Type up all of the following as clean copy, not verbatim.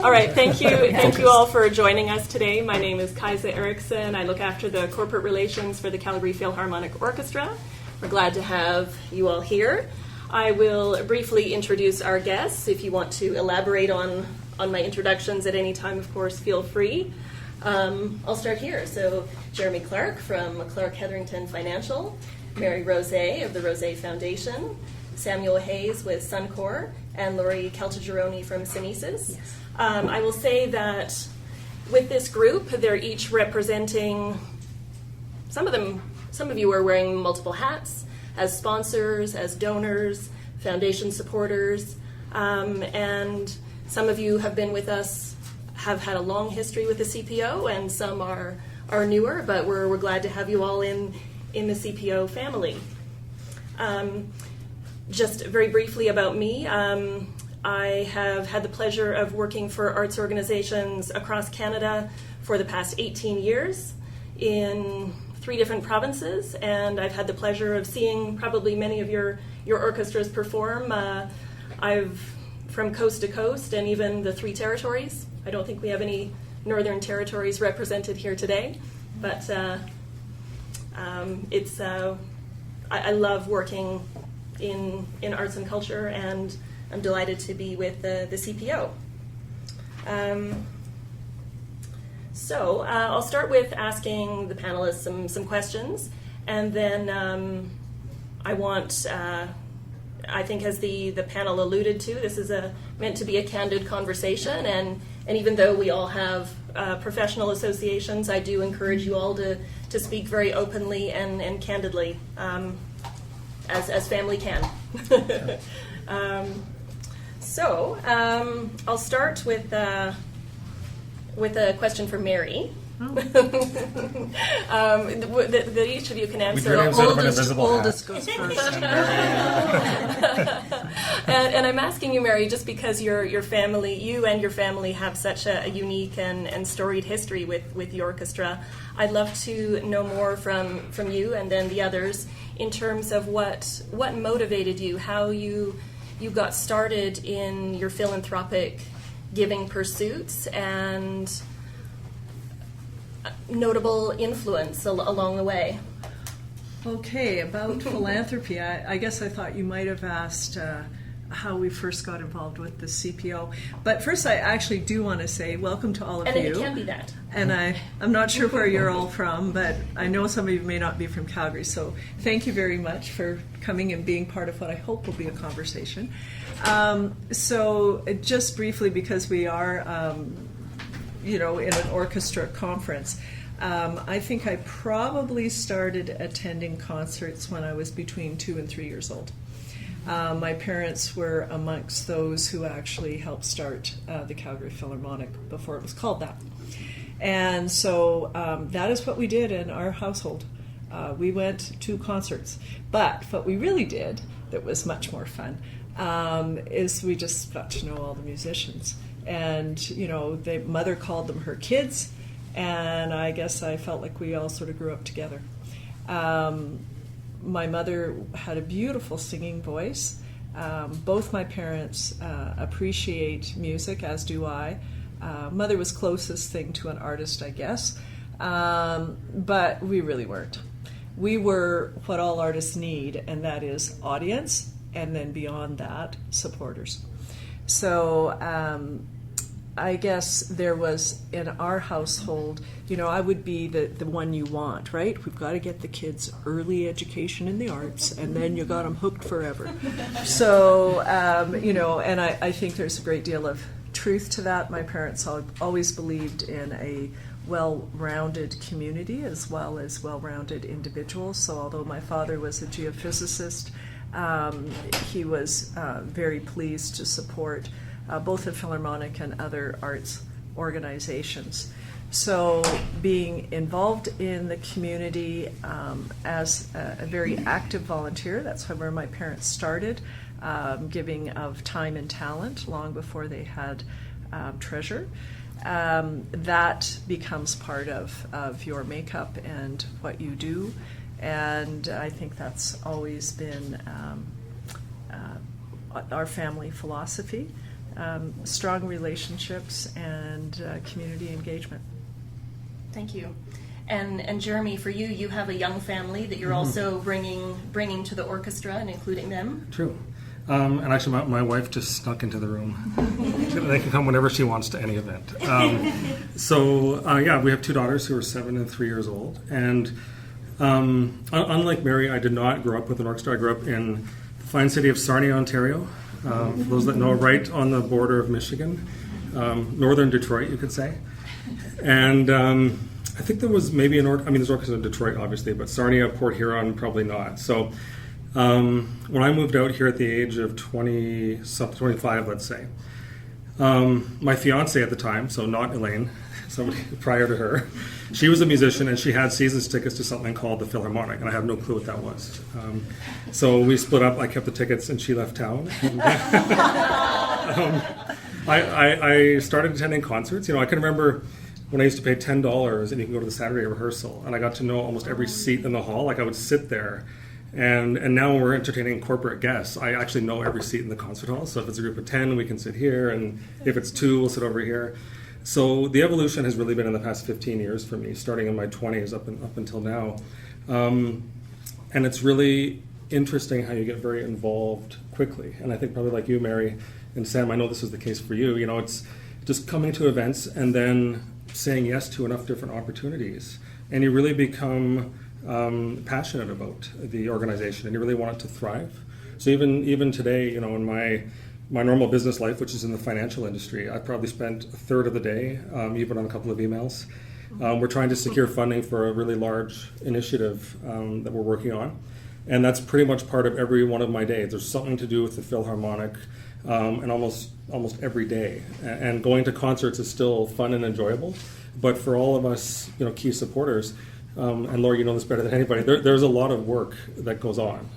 All right, thank you. Thank you all for joining us today. My name is Kajsa Erickson. I look after the corporate relations for the Calgary Philharmonic Orchestra. We're glad to have you all here. I will briefly introduce our guests. If you want to elaborate on my introductions at any time, of course, feel free. I'll start here. So Jeremy Clark from Clark Hetherington Financial, Mary Rozsa of the Rozsa Foundation, Samuel Hayes with Suncor, and Lori Caltagirone from Sunesis. Yes. I will say that with this group, they're each representing, some of you are wearing multiple hats as sponsors, as donors, foundation supporters, and some of you have been with us, have had a long history with the CPO, and some are newer, but we're glad to have you all in the CPO family. Just very briefly about me, I have had the pleasure of working for arts organizations across Canada for the past 18 years in 3 different provinces, and I've had the pleasure of seeing probably many of your orchestras perform. I've from coast to coast and even the 3 territories. I don't think we have any northern territories represented here today, but I love working in arts and culture, and I'm delighted to be with the CPO. So I'll start with asking the panelists some questions, and then I think as the panel alluded to, this is meant to be a candid conversation, and even though we all have professional associations, I do encourage you all to speak very openly and candidly, as family can. So I'll start with a question for Mary. Oh. that each of you can answer. Oldest goes first. And I'm asking you, Mary, just because you and your family have such a unique and storied history with the orchestra. I'd love to know more from you and then the others in terms of what motivated you, how you got started in your philanthropic giving pursuits, and notable influence along the way. Okay, about philanthropy, I guess I thought you might have asked how we first got involved with the CPO. But first, I actually do want to say welcome to all of you. And it can be that. And I'm not sure where you're all from, but I know some of you may not be from Calgary. So thank you very much for coming and being part of what I hope will be a conversation. So just briefly, because we are in an orchestra conference. I think I probably started attending concerts when I was between 2 and 3 years old. My parents were amongst those who actually helped start the Calgary Philharmonic before it was called that. And so that is what we did in our household. We went to concerts. But what we really did that was much more fun is we just got to know all the musicians. And, mother called them her kids, and I guess I felt like we all sort of grew up together. My mother had a beautiful singing voice. Both my parents appreciate music, as do I. Mother was closest thing to an artist, I guess, but we really weren't. We were what all artists need, and that is audience, and then beyond that, supporters. So I guess there was, in our household, I would be the one you want, right? We've got to get the kids early education in the arts, and then you got them hooked forever. So, and I think there's a great deal of truth to that. My parents always believed in a well-rounded community as well as well-rounded individuals. So although my father was a geophysicist, he was very pleased to support both the Philharmonic and other arts organizations. So being involved in the community as a very active volunteer, that's where my parents started, giving of time and talent long before they had treasure. That becomes part of your makeup and what you do. And I think that's always been our family philosophy. strong relationships and community engagement. Thank you. And Jeremy, for you, you have a young family that you're also bringing to the orchestra and including them. True. And actually, my wife just snuck into the room. They can come whenever she wants to any event. We have 2 daughters who are 7 and 3 years old. And unlike Mary, I did not grow up with an orchestra. I grew up in the fine city of Sarnia, Ontario. For those that know, right on the border of Michigan, northern Detroit, you could say. And I think there was maybe there's orchestra in Detroit, obviously, but Sarnia, Port Huron, probably not. So when I moved out here at the age of 25, let's say, my fiance at the time, so not Elaine, somebody prior to her, she was a musician and she had seasons tickets to something called the Philharmonic, and I have no clue what that was. So we split up. I kept the tickets and she left town. I started attending concerts. I can remember when I used to pay $10 and you can go to the Saturday rehearsal, and I got to know almost every seat in the hall. Like I would sit there, and now when we're entertaining corporate guests, I actually know every seat in the concert hall. So if it's a group of 10, we can sit here, and if it's 2, we'll sit over here. So the evolution has really been in the past 15 years for me, starting in my 20s up until now. And it's really interesting how you get very involved quickly. And I think probably like you, Mary and Sam, I know this is the case for you. It's just coming to events and then saying yes to enough different opportunities, and you really become passionate about the organization, and you really want it to thrive. So even today, in my normal business life, which is in the financial industry, I probably spent a third of the day, even on a couple of emails. We're trying to secure funding for a really large initiative that we're working on, and that's pretty much part of every one of my days. There's something to do with the Philharmonic, and almost every day. And going to concerts is still fun and enjoyable, but for all of us, key supporters, and Laura, you know this better than anybody, there's a lot of work that goes on,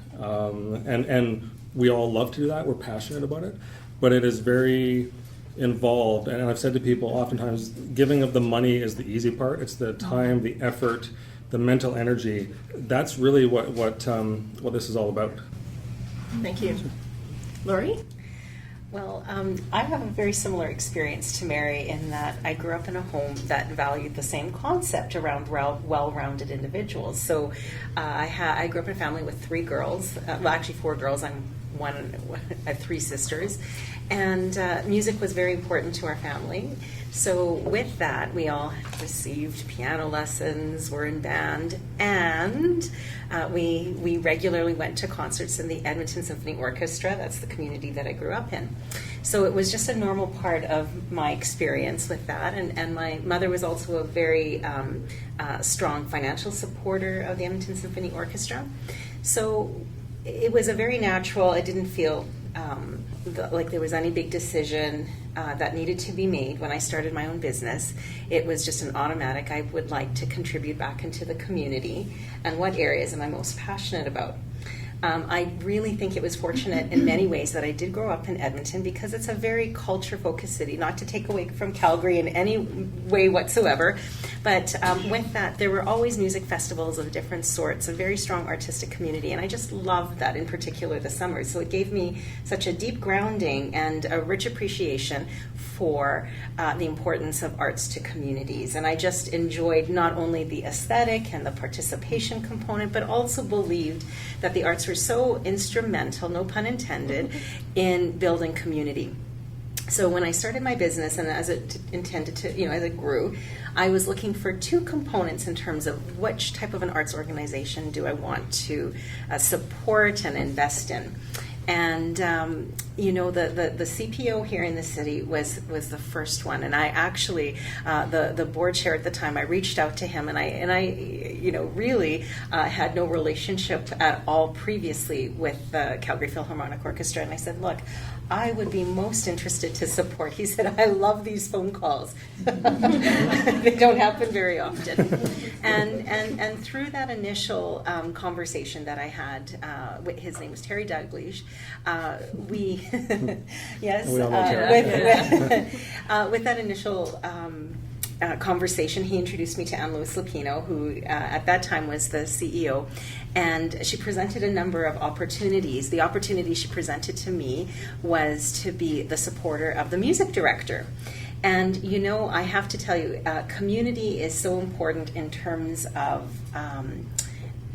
and we all love to do that. We're passionate about it, but it is very involved. And I've said to people oftentimes, giving of the money is the easy part. It's the time, the effort, the mental energy. That's really what this is all about. Thank you. Laurie? Well, I have a very similar experience to Mary in that I grew up in a home that valued the same concept around well-rounded individuals. So I grew up in a family with 3 girls, actually 4 girls. I have 3 sisters, and music was very important to our family. So with that, we all received piano lessons, were in band, and we regularly went to concerts in the Edmonton Symphony Orchestra. That's the community that I grew up in. So it was just a normal part of my experience with that. And my mother was also a very strong financial supporter of the Edmonton Symphony Orchestra. So it was a very natural, I didn't feel like there was any big decision that needed to be made when I started my own business. It was just an automatic, I would like to contribute back into the community, and what areas am I most passionate about. I really think it was fortunate in many ways that I did grow up in Edmonton, because it's a very culture-focused city, not to take away from Calgary in any way whatsoever, but with that, there were always music festivals of different sorts, a very strong artistic community, and I just loved that, in particular the summers. So it gave me such a deep grounding and a rich appreciation for the importance of arts to communities. And I just enjoyed not only the aesthetic and the participation component, but also believed that the arts were so instrumental, no pun intended, in building community. So when I started my business, and as it intended to, as it grew, I was looking for 2 components in terms of which type of an arts organization do I want to support and invest in. And the CPO here in the city was the first one, and I actually the board chair at the time, I reached out to him, and I really had no relationship at all previously with the Calgary Philharmonic Orchestra, and I said, look, I would be most interested to support. He said, I love these phone calls. They don't happen very often. And through that initial conversation that I had, his name was Terry Dalglish, with that initial conversation, he introduced me to Anne Louis Lupino, who at that time was the CEO, and she presented a number of opportunities. The opportunity she presented to me was to be the supporter of the music director. And, you know, I have to tell you, community is so important in terms of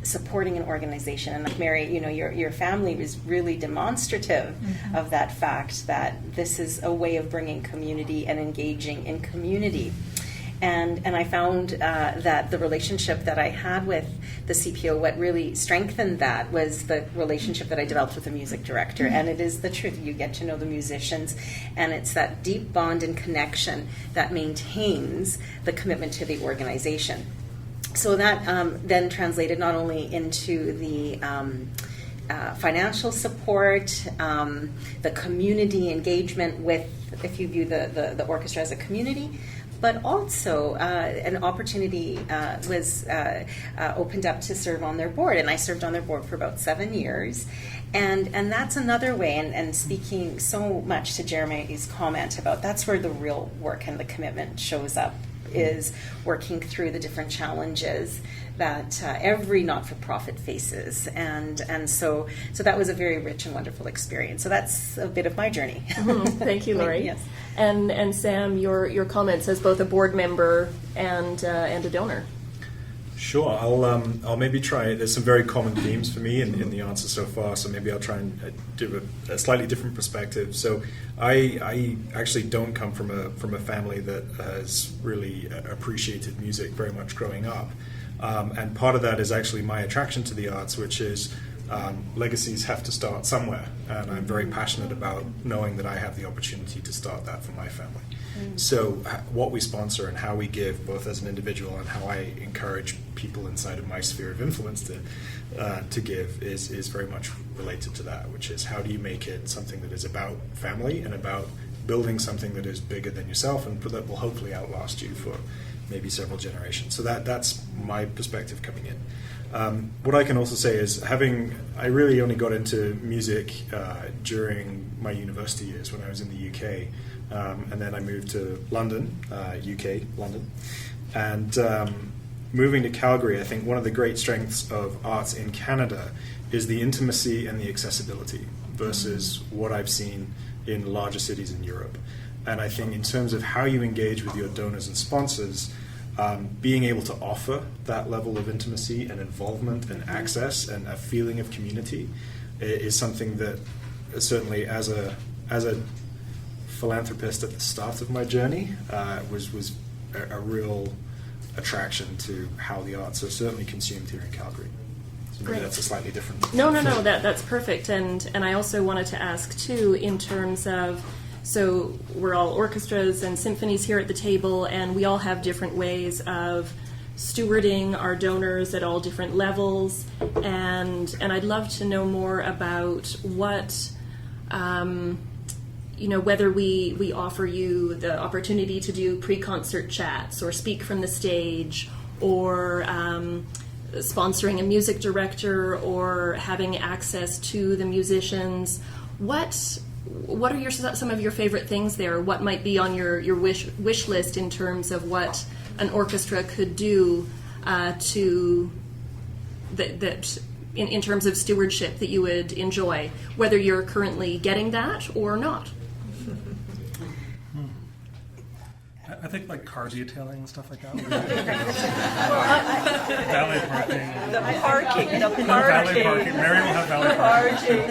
supporting an organization. And like Mary, you know, your family was really demonstrative of that fact, that this is a way of bringing community and engaging in community. And I found that the relationship that I had with the CPO, what really strengthened that was the relationship that I developed with the music director. And it is the truth. You get to know the musicians, and it's that deep bond and connection that maintains the commitment to the organization. So that then translated not only into the financial support, the community engagement with, if you view the orchestra as a community, but also an opportunity was opened up to serve on their board, and I served on their board for about 7 years. And that's another way, and speaking so much to Jeremy's comment about that's where the real work and the commitment shows up, is working through the different challenges that every not-for-profit faces, and so that was a very rich and wonderful experience. So that's a bit of my journey. Thank you, Laurie. Yes. And Sam, your comments as both a board member and a donor. Sure, I'll maybe try. There's some very common themes for me in the answer so far, so maybe I'll try and do a slightly different perspective. So I actually don't come from a family that has really appreciated music very much growing up, and part of that is actually my attraction to the arts, which is legacies have to start somewhere, and I'm very passionate about knowing that I have the opportunity to start that for my family. So what we sponsor and how we give, both as an individual and how I encourage people inside of my sphere of influence to give, is very much related to that, which is how do you make it something that is about family and about building something that is bigger than yourself and that will hopefully outlast you for maybe several generations. So that's my perspective coming in. What I can also say is I really only got into music during my university years when I was in the UK. And then I moved to London, UK, London. And moving to Calgary, I think one of the great strengths of arts in Canada is the intimacy and the accessibility versus what I've seen in larger cities in Europe. And I think in terms of how you engage with your donors and sponsors, being able to offer that level of intimacy and involvement and access and a feeling of community is something that certainly as a philanthropist at the start of my journey was a real attraction to how the arts are certainly consumed here in Calgary. So maybe that's a slightly different... No, that's perfect. And I also wanted to ask, too, in terms of, so we're all orchestras and symphonies here at the table, and we all have different ways of stewarding our donors at all different levels, and I'd love to know more about what... whether we offer you the opportunity to do pre-concert chats or speak from the stage, or sponsoring a music director, or having access to the musicians. What are some of your favorite things there? What might be on your wish list in terms of what an orchestra could do to that in terms of stewardship that you would enjoy, whether you're currently getting that or not? I think like car detailing and stuff like that. Valet parking. The parking. Valet parking. Mary will have valet parking.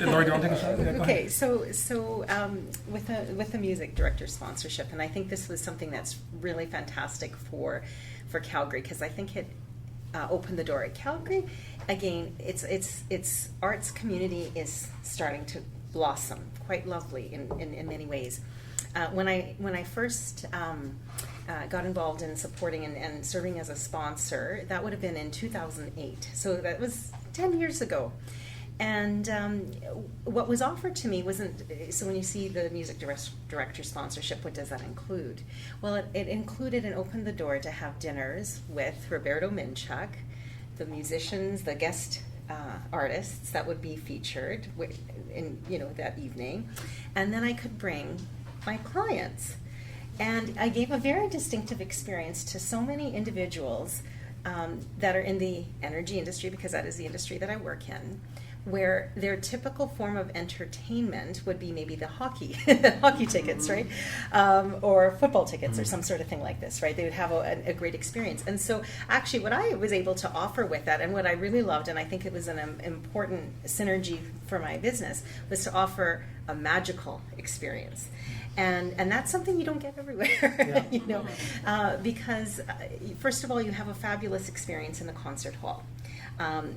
Laurie, do you want to take a shot? Yeah, go Okay, ahead. so with the music director sponsorship, and I think this was something that's really fantastic for Calgary, because I think it opened the door at Calgary. Again, it's arts community is starting to blossom quite lovely in many ways. When I first got involved in supporting and serving as a sponsor, that would have been in 2008. So that was 10 years ago. And what was offered to me wasn't, so when you see the music director sponsorship, what does that include? Well, it included and opened the door to have dinners with Roberto Minchuk, the musicians, the guest artists that would be featured in that evening, and then I could bring my clients. And I gave a very distinctive experience to so many individuals that are in the energy industry, because that is the industry that I work in, where their typical form of entertainment would be maybe the hockey tickets, right? Or football tickets or some sort of thing like this, right? They would have a great experience. And so actually what I was able to offer with that, and what I really loved, and I think it was an important synergy for my business, was to offer a magical experience. And that's something you don't get everywhere, you know, because first of all, you have a fabulous experience in the concert hall.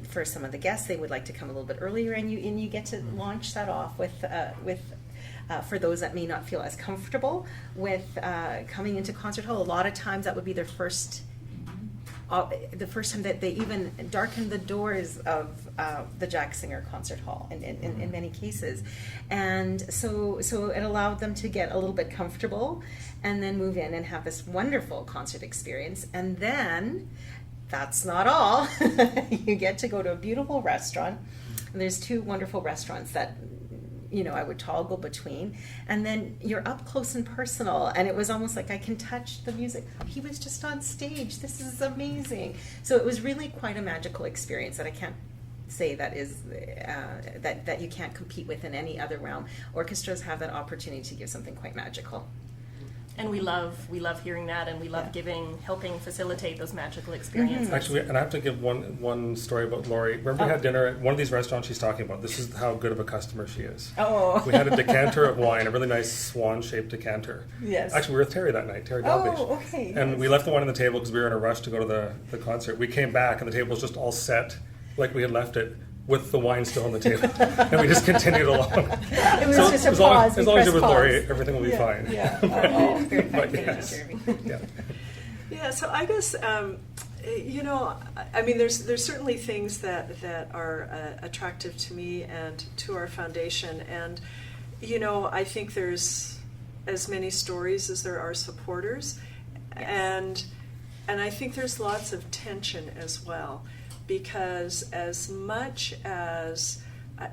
For some of the guests, they would like to come a little bit earlier, and you get to launch that off with for those that may not feel as comfortable with coming into concert hall. A lot of times that would be their first. The first time that they even darkened the doors of the Jack Singer Concert Hall in many cases. And so it allowed them to get a little bit comfortable and then move in and have this wonderful concert experience. And then, that's not all. You get to go to a beautiful restaurant. And there's 2 wonderful restaurants that I would toggle between, and then you're up close and personal, and it was almost like I can touch the music. He was just on stage. This is amazing. So it was really quite a magical experience that I can't say that is that you can't compete with in any other realm. Orchestras have that opportunity to give something quite magical. And we love hearing that, and we love helping facilitate those magical experiences. Actually, and I have to give one story about Lori. Remember we had dinner at one of these restaurants she's talking about. This is how good of a customer she is. Oh. We had a decanter of wine, a really nice swan-shaped decanter. Yes. Actually, we were with Terry that night, Terry Dalglish. Oh, okay. And we left the wine on the table because we were in a rush to go to the concert. We came back, and the table was just all set like we had left it, with the wine still on the table. And we just continued along. It was just a pause. As long as you're with Lori, everything will be fine. Yeah. Oh, very kind. But yes. Jeremy. Yeah. Yeah, so I guess, I mean, there's certainly things that are attractive to me and to our foundation. And, I think there's as many stories as there are supporters. Yes. And I think there's lots of tension as well. Because as much as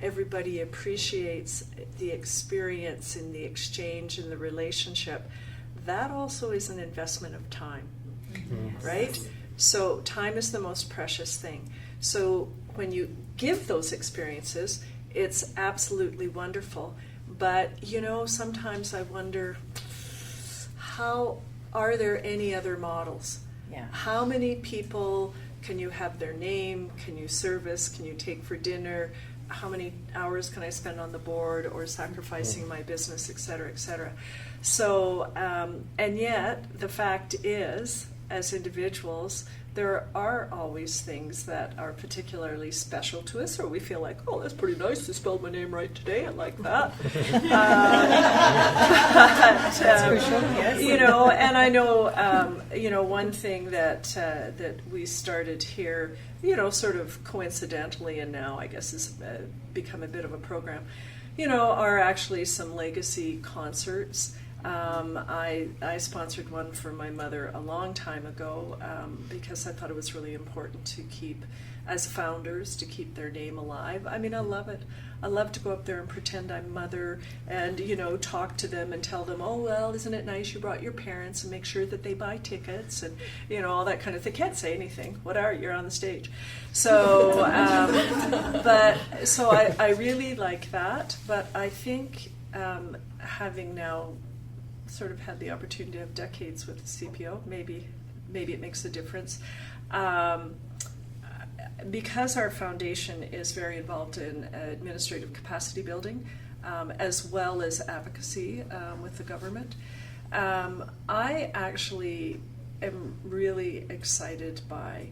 everybody appreciates the experience and the exchange and the relationship, that also is an investment of time, right? So time is the most precious thing. So when you give those experiences, it's absolutely wonderful. But, sometimes I wonder, are there any other models? Yeah. How many people can you have their name? Can you service? Can you take for dinner? How many hours can I spend on the board or sacrificing my business, et cetera, et cetera? So, and yet the fact is, as individuals, there are always things that are particularly special to us, or we feel like, oh, that's pretty nice, they spelled my name right today, I like that. That's for sure, yes. And I know, one thing that we started here, sort of coincidentally, and now I guess has become a bit of a program, are actually some legacy concerts. I sponsored one for my mother a long time ago because I thought it was really important to keep, as founders, to keep their name alive. I mean, I love it. I love to go up there and pretend I'm mother and, talk to them and tell them, oh, well, isn't it nice you brought your parents, and make sure that they buy tickets and, all that kind of thing. They can't say anything. What are you? You're on the stage. So, I really like that. But I think having now sort of had the opportunity to have decades with the CPO, maybe it makes a difference. Because our foundation is very involved in administrative capacity building, as well as advocacy with the government, I actually am really excited by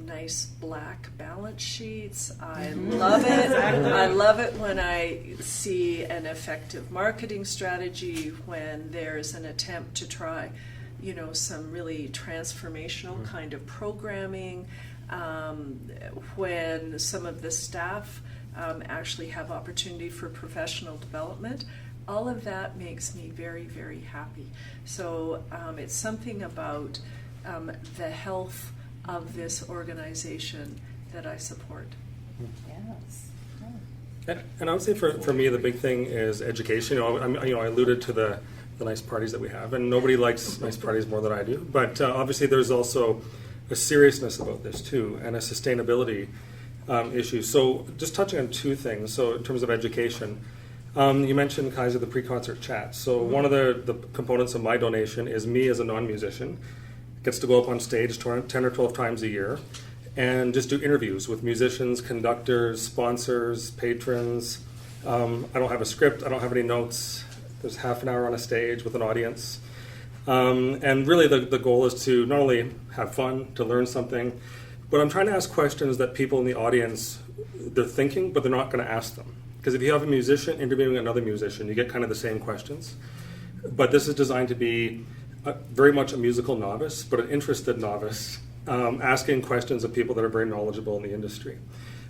nice black balance sheets. I love it. I love it when I see an effective marketing strategy, when there's an attempt to try, some really transformational kind of programming, when some of the staff actually have opportunity for professional development. All of that makes me very, very happy. So it's something about the health of this organization that I support. Yes. And I would say for me, the big thing is education. I alluded to the nice parties that we have, and nobody likes nice parties more than I do. But obviously, there's also a seriousness about this too, and a sustainability issue. So, just touching on two things. So, in terms of education, you mentioned, Kajsa, the pre-concert chat. So, one of the components of my donation is me as a non-musician gets to go up on stage 10 or 12 times a year and just do interviews with musicians, conductors, sponsors, patrons. I don't have a script. I don't have any notes. There's half an hour on a stage with an audience. And really the goal is to not only have fun, to learn something, but I'm trying to ask questions that people in the audience, they're thinking, but they're not going to ask them. Because if you have a musician interviewing another musician, you get kind of the same questions. But this is designed to be very much a musical novice, but an interested novice, asking questions of people that are very knowledgeable in the industry.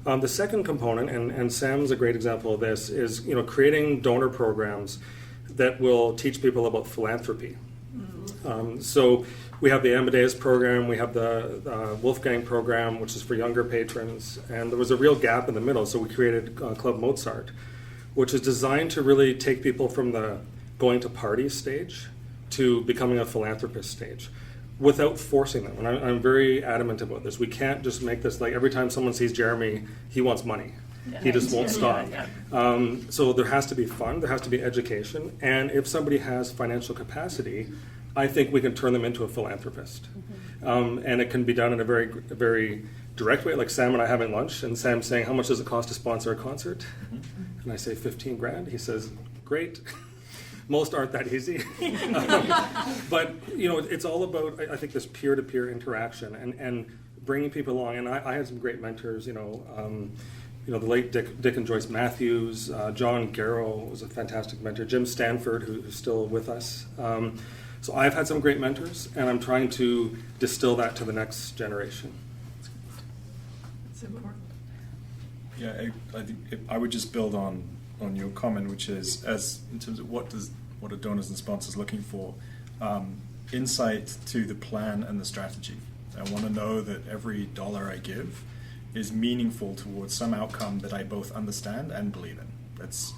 The second component, and Sam's a great example of this, is creating donor programs that will teach people about philanthropy. So we have the Amadeus program, we have the Wolfgang program, which is for younger patrons, and there was a real gap in the middle, so we created Club Mozart, which is designed to really take people from the going to party stage to becoming a philanthropist stage without forcing them. And I'm very adamant about this. We can't just make this like every time someone sees Jeremy, he wants money. He just won't stop. So there has to be fun, there has to be education, and if somebody has financial capacity, I think we can turn them into a philanthropist. And it can be done in a very direct way, like Sam and I having lunch, and Sam saying, how much does it cost to sponsor a concert? And I say, 15 grand. He says, great. Most aren't that easy. But, it's all about, I think, this peer-to-peer interaction and bringing people along. And I had some great mentors, the late Dick and Joyce Matthews, John Garrow was a fantastic mentor, Jim Stanford, who's still with us. So I've had some great mentors, and I'm trying to distill that to the next generation. It's important. Yeah, I think I would just build on your comment, which is, as in terms of what are donors and sponsors looking for, insight to the plan and the strategy. I want to know that every dollar I give is meaningful towards some outcome that I both understand and believe in. That's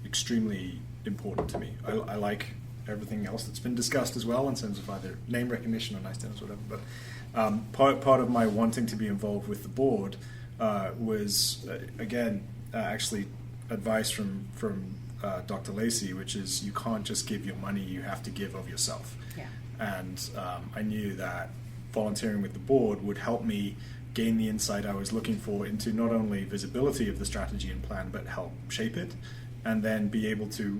extremely important to me. I like everything else that's been discussed as well in terms of either name recognition or nice dinners or whatever. But part of my wanting to be involved with the board was actually advice from Dr. Lacey, which is you can't just give your money, you have to give of yourself. Yeah. And I knew that volunteering with the board would help me gain the insight I was looking for into not only visibility of the strategy and plan, but help shape it, and then be able to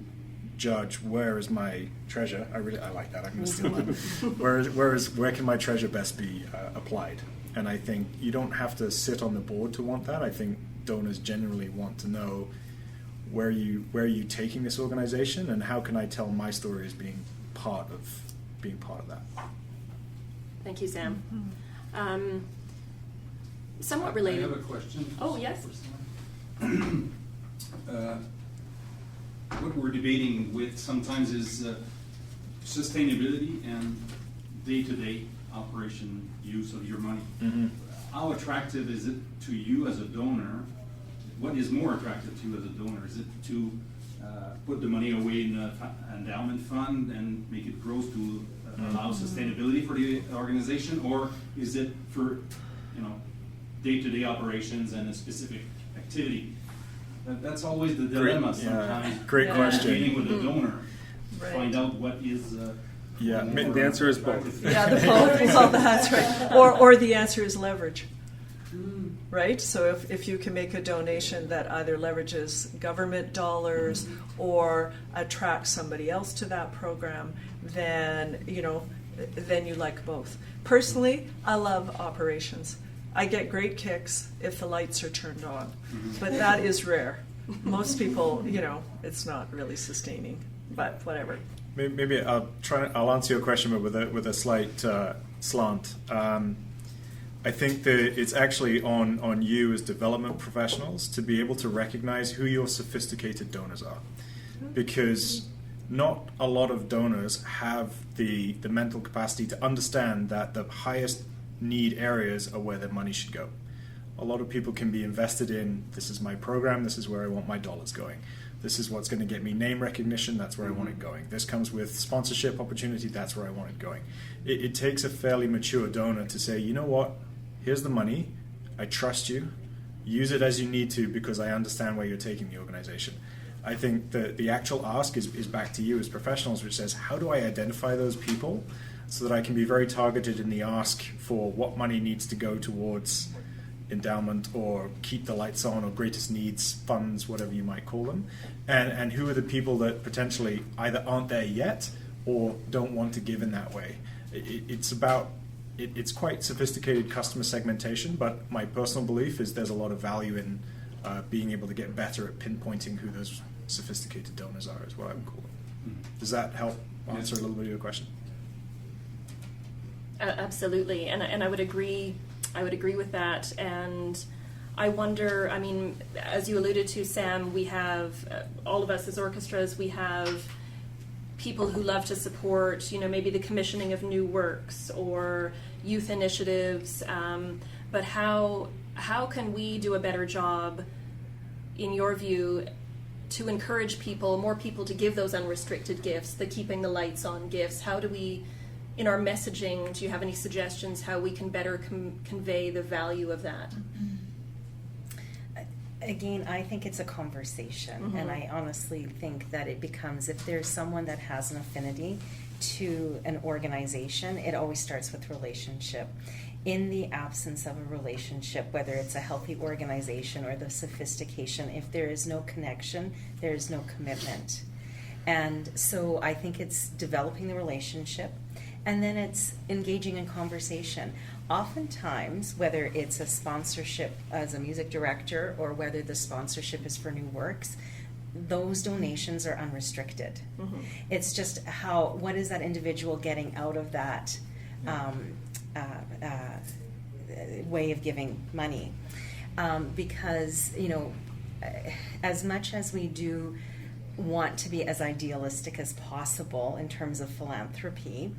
judge where is my treasure. I like that. I'm going to steal that. Where can my treasure best be applied? And I think you don't have to sit on the board to want that. I think donors generally want to know where are you taking this organization, and how can I tell my story as being part of that. Thank you, Sam. Somewhat related. I have a question. Oh, yes. What we're debating with sometimes is sustainability and day-to-day operation use of your money. Mm-hmm. How attractive is it to you as a donor? What is more attractive to you as a donor? Is it to put the money away in an endowment fund and make it grow to allow sustainability for the organization, or is it for day-to-day operations and a specific activity? That's always the dilemma sometimes. Great question. Dealing with a donor, Right. find out what is. The answer is both. Yeah, the both. Well, that's right. Or the answer is leverage. Right? So if you can make a donation that either leverages government dollars or attracts somebody else to that program, then you like both. Personally, I love operations. I get great kicks if the lights are turned on, but that is rare. Most people, it's not really sustaining, but whatever. Maybe I'll answer your question, but with a slight slant. I think that it's actually on you as development professionals to be able to recognize who your sophisticated donors are, because not a lot of donors have the mental capacity to understand that the highest need areas are where their money should go. A lot of people can be invested in, this is my program, this is where I want my dollars going. This is what's going to get me name recognition, that's where I want it going. This comes with sponsorship opportunity, that's where I want it going. It takes a fairly mature donor to say, you know what, here's the money, I trust you, use it as you need to because I understand where you're taking the organization. I think that the actual ask is back to you as professionals, which says, how do I identify those people so that I can be very targeted in the ask for what money needs to go towards endowment or keep the lights on or greatest needs funds, whatever you might call them, and who are the people that potentially either aren't there yet or don't want to give in that way. It's quite sophisticated customer segmentation, but my personal belief is there's a lot of value in being able to get better at pinpointing who those sophisticated donors are, is what I would call them. Does that help answer a little bit of your question? Absolutely, and I would agree. I would agree with that, and I wonder. I mean, as you alluded to, Sam, we have all of us as orchestras. We have people who love to support, maybe the commissioning of new works or youth initiatives. But how can we do a better job, in your view, to encourage more people to give those unrestricted gifts, the keeping the lights on gifts? How do we, in our messaging, do you have any suggestions how we can better convey the value of that? Again, I think it's a conversation, and I honestly think that it becomes, if there's someone that has an affinity to an organization, it always starts with relationship. In the absence of a relationship, whether it's a healthy organization or the sophistication, if there is no connection, there is no commitment. And so I think it's developing the relationship, and then it's engaging in conversation. Oftentimes, whether it's a sponsorship as a music director or whether the sponsorship is for new works, those donations are unrestricted. It's just what is that individual getting out of that way of giving money? Because, as much as we do want to be as idealistic as possible in terms of philanthropy,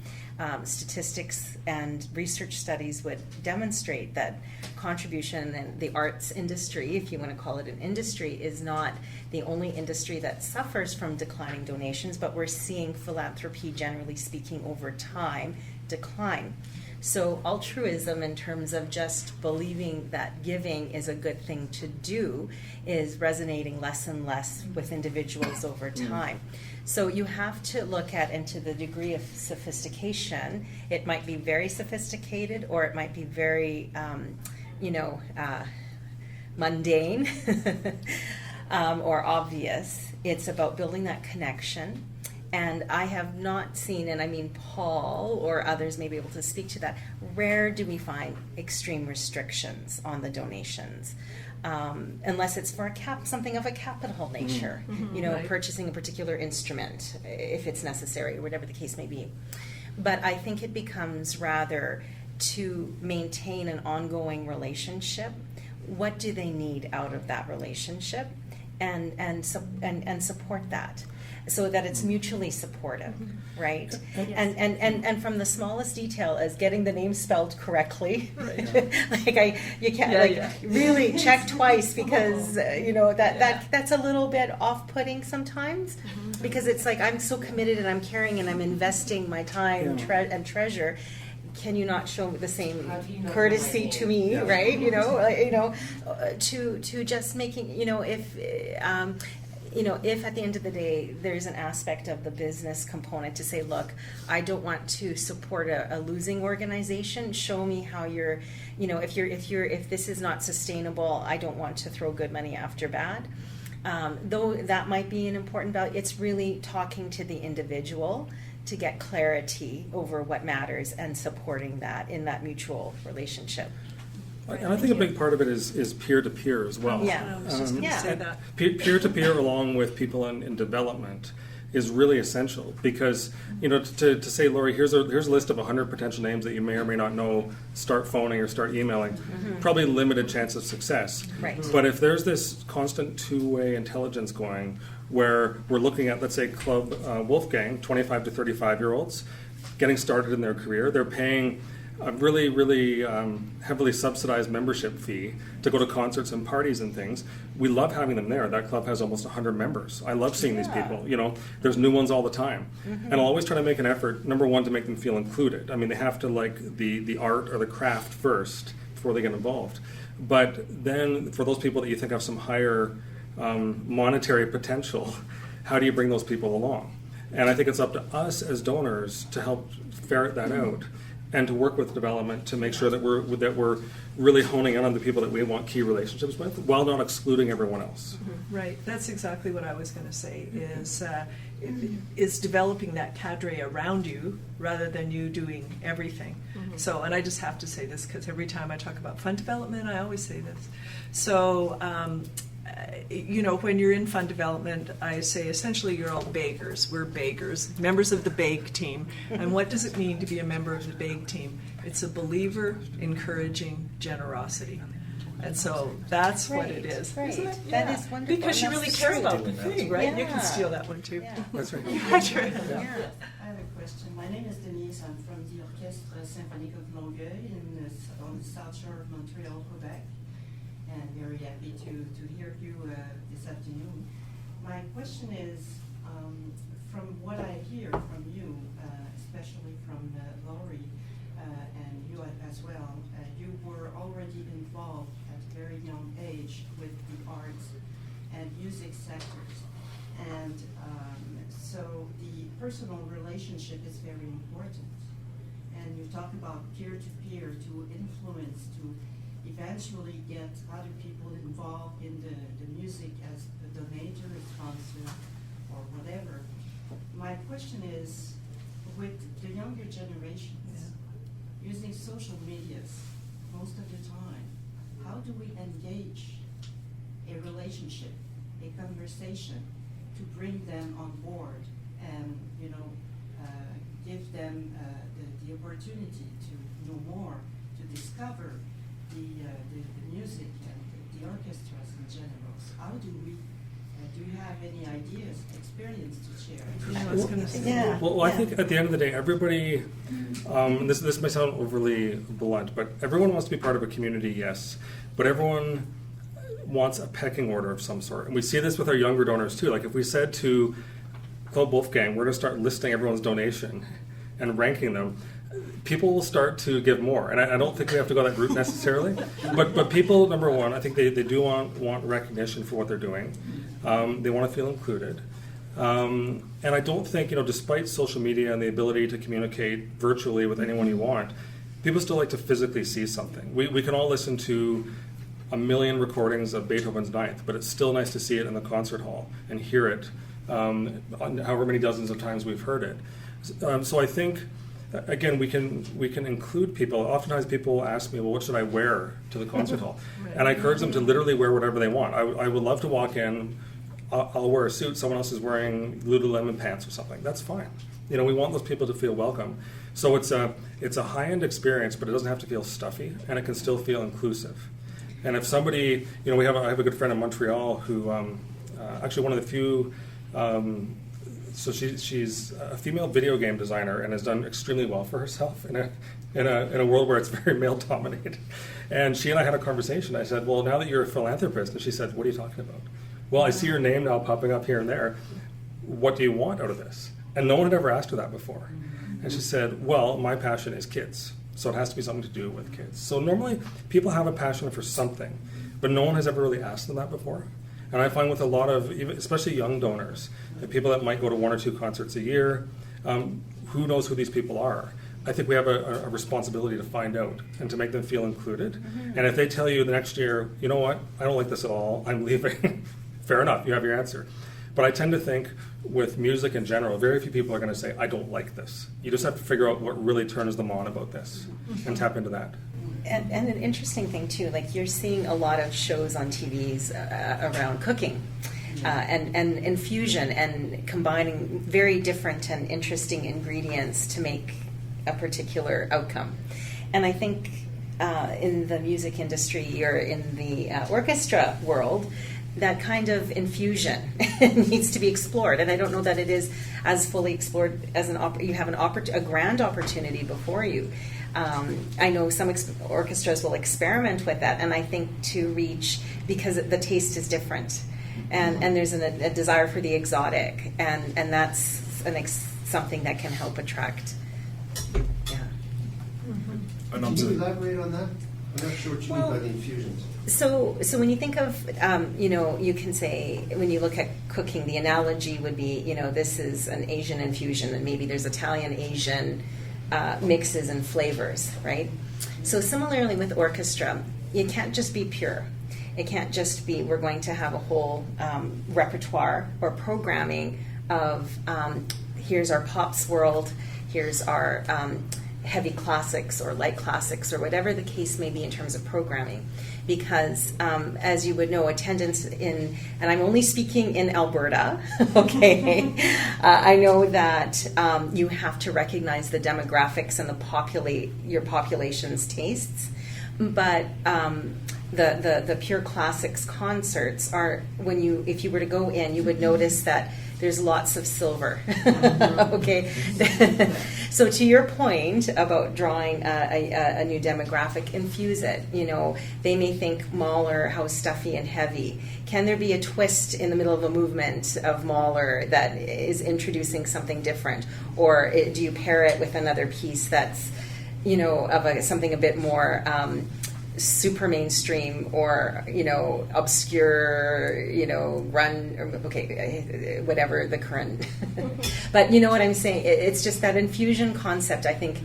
statistics and research studies would demonstrate that contribution in the arts industry, if you want to call it an industry, is not the only industry that suffers from declining donations, but we're seeing philanthropy, generally speaking, over time decline. So altruism, in terms of just believing that giving is a good thing to do, is resonating less and less with individuals over time. So you have to look at, and to the degree of sophistication, it might be very sophisticated or it might be very, mundane or obvious. It's about building that connection. And I have not seen, and I mean Paul or others may be able to speak to that, rare do we find extreme restrictions on the donations. Unless it's for something of a capital nature, Right. Purchasing a particular instrument if it's necessary, or whatever the case may be. But I think it becomes rather to maintain an ongoing relationship. What do they need out of that relationship, and support that, so that it's mutually supportive, right? And from the smallest detail as getting the name spelled correctly, you can't really check twice, because that's a little bit off-putting sometimes, because it's like, I'm so committed and I'm caring and I'm investing my time and treasure. Can you not show the same courtesy to me, right? To just making, if at the end of the day there's an aspect of the business component to say, look, I don't want to support a losing organization. Show me how you're, if this is not sustainable, I don't want to throw good money after bad. Though that might be an important value, it's really talking to the individual to get clarity over what matters and supporting that in that mutual relationship. And I think a big part of it is peer-to-peer as well. I was just going to say that. Peer-to-peer along with people in development is really essential, because to say, Lori, here's a list of 100 potential names that you may or may not know, start phoning or start emailing, probably limited chance of success. Right. But if there's this constant two-way intelligence going, where we're looking at, let's say, Club Wolfgang, 25 to 35-year-olds, getting started in their career, they're paying a really, really heavily subsidized membership fee to go to concerts and parties and things. We love having them there. That club has almost 100 members. I love seeing these people. You know, there's new ones all the time. And I'll always try to make an effort, number one, to make them feel included. I mean, they have to like the art or the craft first before they get involved. But then for those people that you think have some higher monetary potential, how do you bring those people along? And I think it's up to us as donors to help ferret that out and to work with development to make sure that we're really honing in on the people that we want key relationships with while not excluding everyone else. Right, that's exactly what I was going to say, is developing that cadre around you rather than you doing everything. So, and I just have to say this because every time I talk about fund development, I always say this. So, you know, when you're in fund development, I say essentially you're all beggars. We're beggars, members of the beg team. And what does it mean to be a member of the beg team? It's a believer encouraging generosity. And so that's what it is. Right. Isn't it? That Yeah. is wonderful. Because you And really that's care true. about the thing, right? You Yeah. can steal that one too. Yeah. That's right. You had your hand up. Yeah. I have a question. My name is Denise. I'm from the Orchestra Symphonique of Longueuil on the south shore of Montreal, Quebec. And very happy to hear you this afternoon. My question is, from what I hear from you, especially from Laurie and you as well, you were already involved at a very young age with the arts and music sectors. And so the personal relationship is very important. And you talk about peer-to-peer to influence, to eventually get other people involved in the music as a donator, a sponsor, or whatever. My question is, with the younger generations using social medias most of the time, how do we engage a relationship, a conversation, to bring them on board and, you know, give them the opportunity to know more, to discover the music and the orchestras in general? How do you have any ideas, experience to share? I was going to say. Yeah. Well, I think at the end of the day, everybody, this may sound overly blunt, but everyone wants to be part of a community, yes. But everyone wants a pecking order of some sort. And we see this with our younger donors too. Like if we said to Club Wolfgang, we're going to start listing everyone's donation and ranking them, people will start to give more. And I don't think we have to go that route necessarily. But people, number one, I think they do want recognition for what they're doing. They want to feel included. And I don't think, you know, despite social media and the ability to communicate virtually with anyone you want, people still like to physically see something. We can all listen to a million recordings of Beethoven's Ninth, but it's still nice to see it in the concert hall and hear it however many dozens of times we've heard it. So I think, again, we can include people. Oftentimes people ask me, well, what should I wear to the concert hall? Right. And I encourage them to literally wear whatever they want. I would love to walk in, I'll wear a suit, someone else is wearing Lululemon pants or something. That's fine. You know, we want those people to feel welcome. So it's a high-end experience, but it doesn't have to feel stuffy, and it can still feel inclusive. And if somebody, you know, I have a good friend in Montreal who, actually one of the few, so she's a female video game designer and has done extremely well for herself in a world where it's very male dominated. And she and I had a conversation. I said, well, now that you're a philanthropist, and she said, what are you talking about? Well, I see your name now popping up here and there. What do you want out of this? And no one had ever asked her that before. And she said, well, my passion is kids. So it has to be something to do with kids. So normally people have a passion for something, but no one has ever really asked them that before. And I find with a lot of, especially young donors, the people that might go to 1 or 2 concerts a year, who knows who these people are? I think we have a responsibility to find out and to make them feel included. Mm-hmm. And if they tell you the next year, you know what, I don't like this at all, I'm leaving, fair enough, you have your answer. But I tend to think with music in general, very few people are going to say, I don't like this. You just have to figure out what really turns them on about this and tap into that. And an interesting thing too, like you're seeing a lot of shows on TVs around cooking and infusion and combining very different and interesting ingredients to make a particular outcome. And I think in the music industry or in the orchestra world, that kind of infusion needs to be explored, and I don't know that it is as fully explored as you have a grand opportunity before you. I know some orchestras will experiment with that, and I think to reach, because the taste is different, and there's a desire for the exotic, and that's something that can help attract. Yeah. Can you elaborate on that? I'm not sure what you mean by the infusions. So when you think of, you can say, when you look at cooking, the analogy would be, this is an Asian infusion, and maybe there's Italian, Asian mixes and flavors, right? So similarly with orchestra, it can't just be pure. It can't just be, we're going to have a whole repertoire or programming of, here's our pops world, here's our heavy classics or light classics or whatever the case may be in terms of programming. Because as you would know, attendance and I'm only speaking in Alberta, okay, I know that you have to recognize the demographics and your population's tastes, but the pure classics concerts are, if you were to go in, you would notice that there's lots of silver. Okay, so to your point about drawing a new demographic, infuse it. They may think Mahler, how stuffy and heavy. Can there be a twist in the middle of a movement of Mahler that is introducing something different, or do you pair it with another piece that's of something a bit more super mainstream or obscure whatever the current but you know what I'm saying, it's just that infusion concept. I think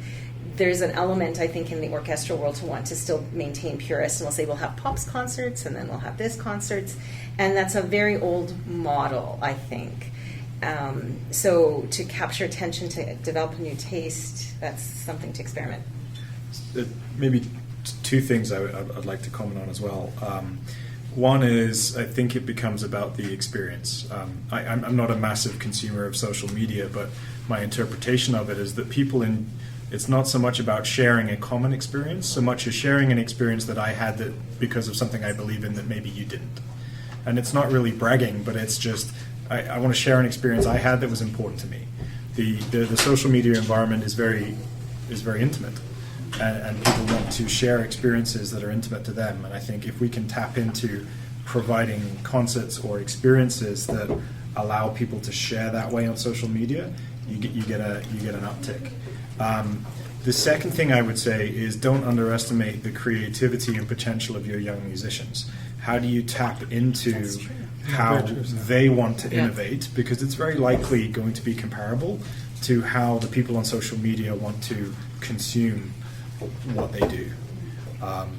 there's an element, I think, in the orchestral world to want to still maintain purists, and we'll say we'll have pops concerts and then we'll have this concerts, and that's a very old model, I think. So to capture attention, to develop a new taste, that's something to experiment. Maybe two things I'd like to comment on as well. One is, I think it becomes about the experience. I'm not a massive consumer of social media, but my interpretation of it is that it's not so much about sharing a common experience, so much as sharing an experience that I had that because of something I believe in that maybe you didn't. And it's not really bragging, but it's just, I want to share an experience I had that was important to me. The social media environment is very intimate. And people want to share experiences that are intimate to them. And I think if we can tap into providing concerts or experiences that allow people to share that way on social media, you get an uptick. The second thing I would say is, don't underestimate the creativity and potential of your young musicians. How do you tap into how they want to innovate? Because it's very likely going to be comparable to how the people on social media want to consume what they do.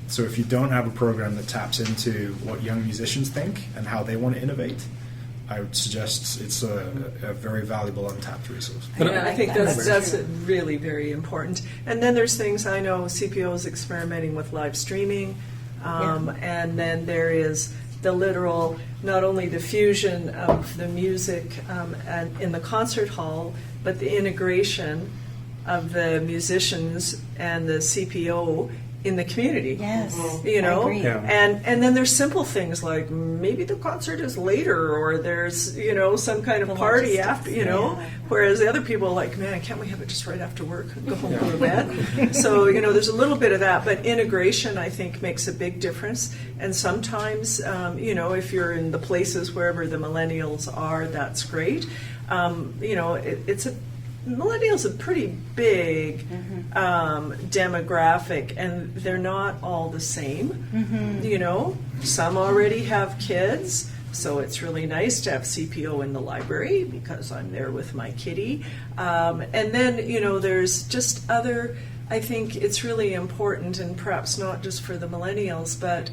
So if you don't have a program that taps into what young musicians think and how they want to innovate, I would suggest it's a very valuable untapped resource. Yeah, I think that's really very important. And then there's things, I know CPO is experimenting with live streaming, and then there is the literal, not only the fusion of the music and in the concert hall, but the integration of the musicians and the CPO in the community. Yes, I agree. Yeah. And then there's simple things like maybe the concert is later, or there's some kind of The party logistics, after, whereas the other people are like, man, can't we have it just right after work and go home go to bed? So there's a little bit of that, but integration, I think, makes a big difference. And sometimes if you're in the places wherever the millennials are, that's great. Millennials are a pretty big demographic, and they're not all the same. Some already have kids, so it's really nice to have CPO in the library because I'm there with my kitty. And then, there's just other, I think it's really important, and perhaps not just for the millennials, but